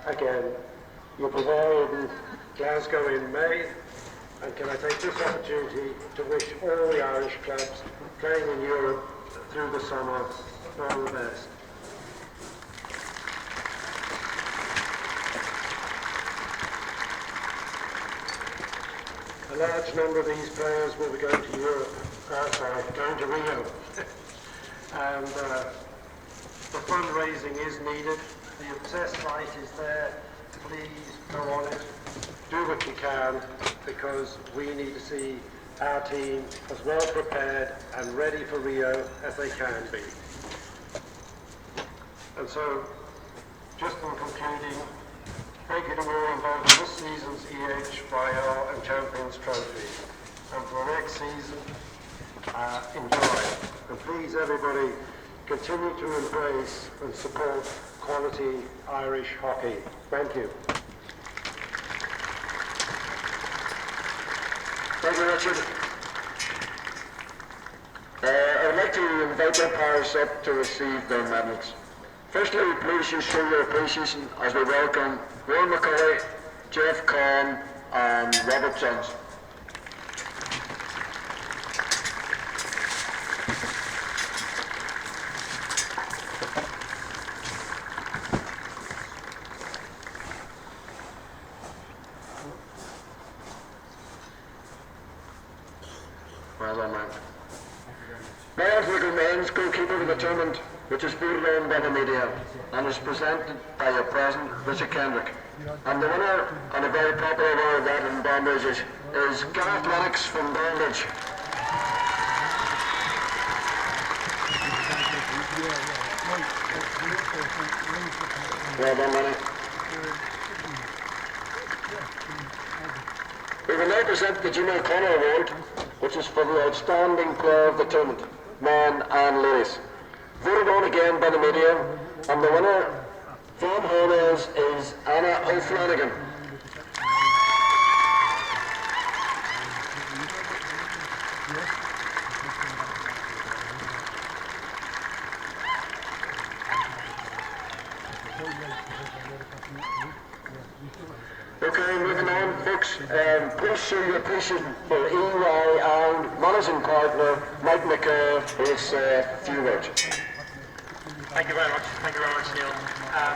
again. You'll be there in Glasgow in May, and can I take this opportunity to wish all the Irish clubs playing in Europe through the summer all the best. A large number of these players will be going to Europe, going to Rio. And the fundraising is needed. The obsessed fight is there. Please go on it. Do what you can, because we need to see our team as well prepared and ready for Rio as they can be. And so, just in concluding, thank you to all involved in this season's EYHL and Champions Trophy. And for next season, enjoy. And please, everybody, continue to embrace and support quality Irish hockey. Thank you. Thank you, Richard. I would like to invite umpires up to receive their medals. Firstly, please you show your appreciation as we welcome Will McCoy, Jeff Conn and Robert Jones. Well done, man. Now for the men's goalkeeper of the tournament, which is voted on by the media and is presented by your president, Richard Kendrick. And the winner, and a very popular award that in Banbridge, is Gareth Lennox from Banbridge. Well done, Lenny. We will now present the Jimmy O'Connor Award, which is for the outstanding player of the tournament, men and ladies. Voted on again by the media, and the winner from Hornells is Anna O'Flanagan. Okay, moving on, folks. Please show your appreciation for EY and managing partner Mike McCare, who will say a few words. Thank you very much. Thank you very much, Neil.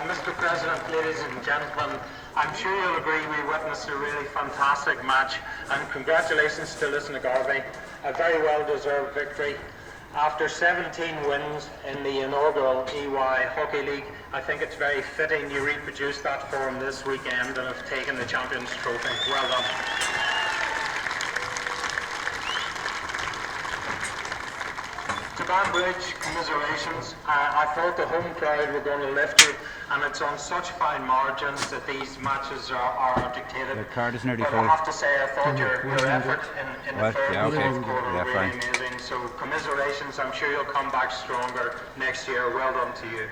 Mr. President, ladies and gentlemen, I'm sure you'll agree we witnessed a really fantastic match, and congratulations to Lisnagarvey, a very well-deserved victory. After 17 wins in the inaugural EY Hockey League, I think it's very fitting you reproduced that for them this weekend and have taken the Champions Trophy. Well done. To Banbridge, commiserations. I thought the home crowd were going to lift you, and it's on such fine margins that these matches are dictated. The card is nearly but full. I have to say, I thought your effort in the third and fourth quarter were really fine. amazing. So commiserations, I'm sure you'll come back stronger next year. Well done to you.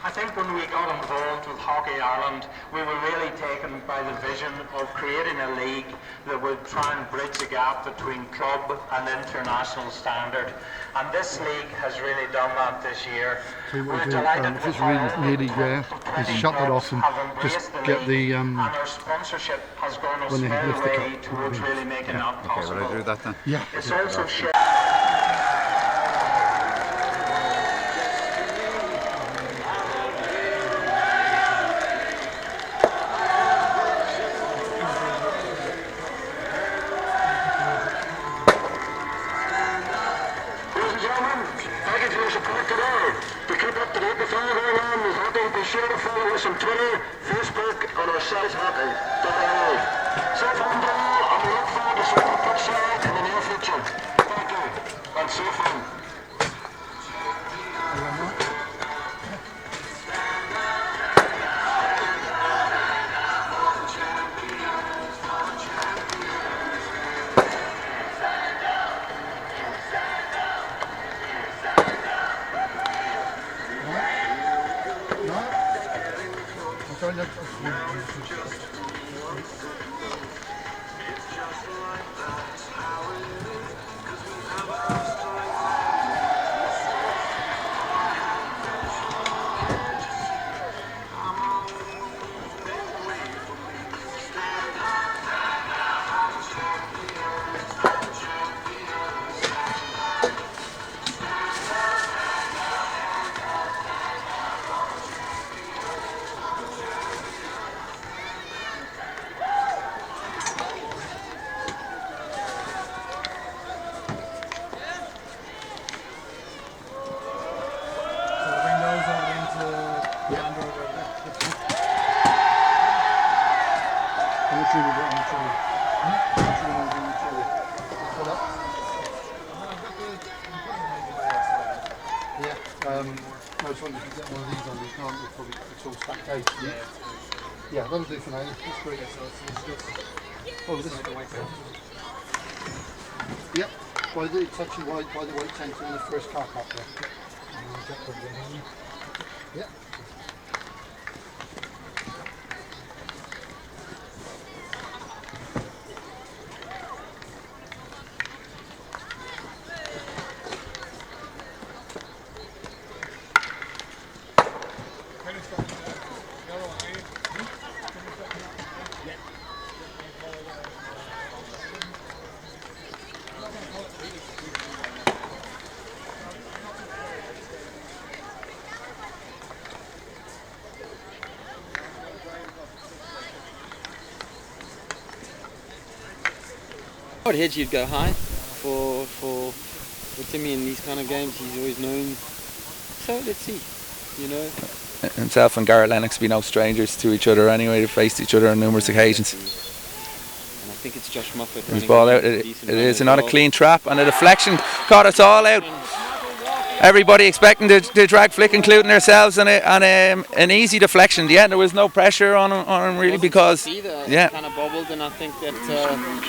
I think when we got involved with Hockey Ireland, we were really taken by the vision of creating a league that would try and bridge the gap between club and international standard. And this league has really done that this year. We're delighted with how nearly there. He's shut it off and just get the and our sponsorship has gone a small way towards really making that possible. Okay, will I do that then? Yeah. It's also shared. Be sure to follow us on Twitter, Facebook, and our site hockey.ie. So from I just wondered if you get one of these on, you can't, it's all stacked out. Yeah, that'll do for now. That's great. Oh, this is yep, it's actually by the white tent in the first car park there. Yep. I would hedge you'd go high for Timmy in these kind of games. He's always known. So let's see, you know. Himself and Garrett Lennox be no strangers to each other anyway. They've faced each other on numerous occasions. And I think it's Josh Moffat. His ball out. It is not a clean trap, and a deflection caught us all out. Everybody expecting the drag flick, including ourselves, and an easy deflection. Yeah, there was no pressure on him really because yeah, kind of bobbled, and I think that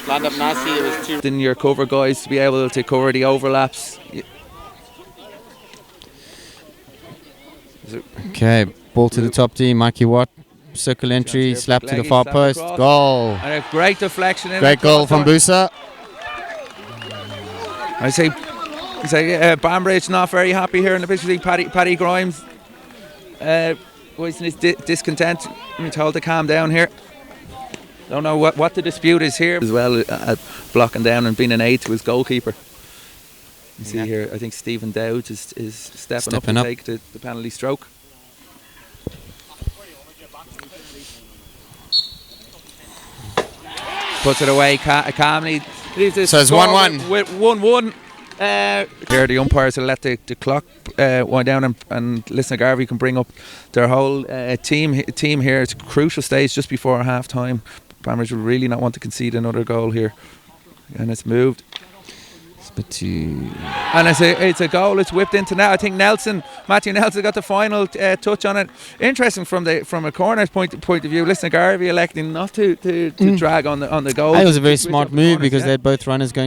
lined up nicely. There was two. In your cover guys to be able to cover the overlaps. Okay, ball to the top D. Mikey Watt, circle entry, slap to the far post, goal. And a great deflection. Great goal from Busa. I say Banbridge not very happy here in the picture. Paddy Grimes voicing his discontent. I'm told to calm down here. Don't know what the dispute is here as well. Blocking down and being an aid to his goalkeeper. You see here, I think Stephen Dowd is stepping up to take the penalty stroke. Puts it away calmly. So it's 1-1. With 1-1. Here the umpires will let the clock wind down, and Lisnagarvey can bring up their whole team here. It's a crucial stage just before half time. Banbridge will really not want to concede another goal here, and it's moved. And it's a goal. It's whipped into now. I think Matthew Nelson got the final touch on it. Interesting from a corner's point of view. Lisnagarvey electing not to drag on the goal. It was a very smart move because they had both runners going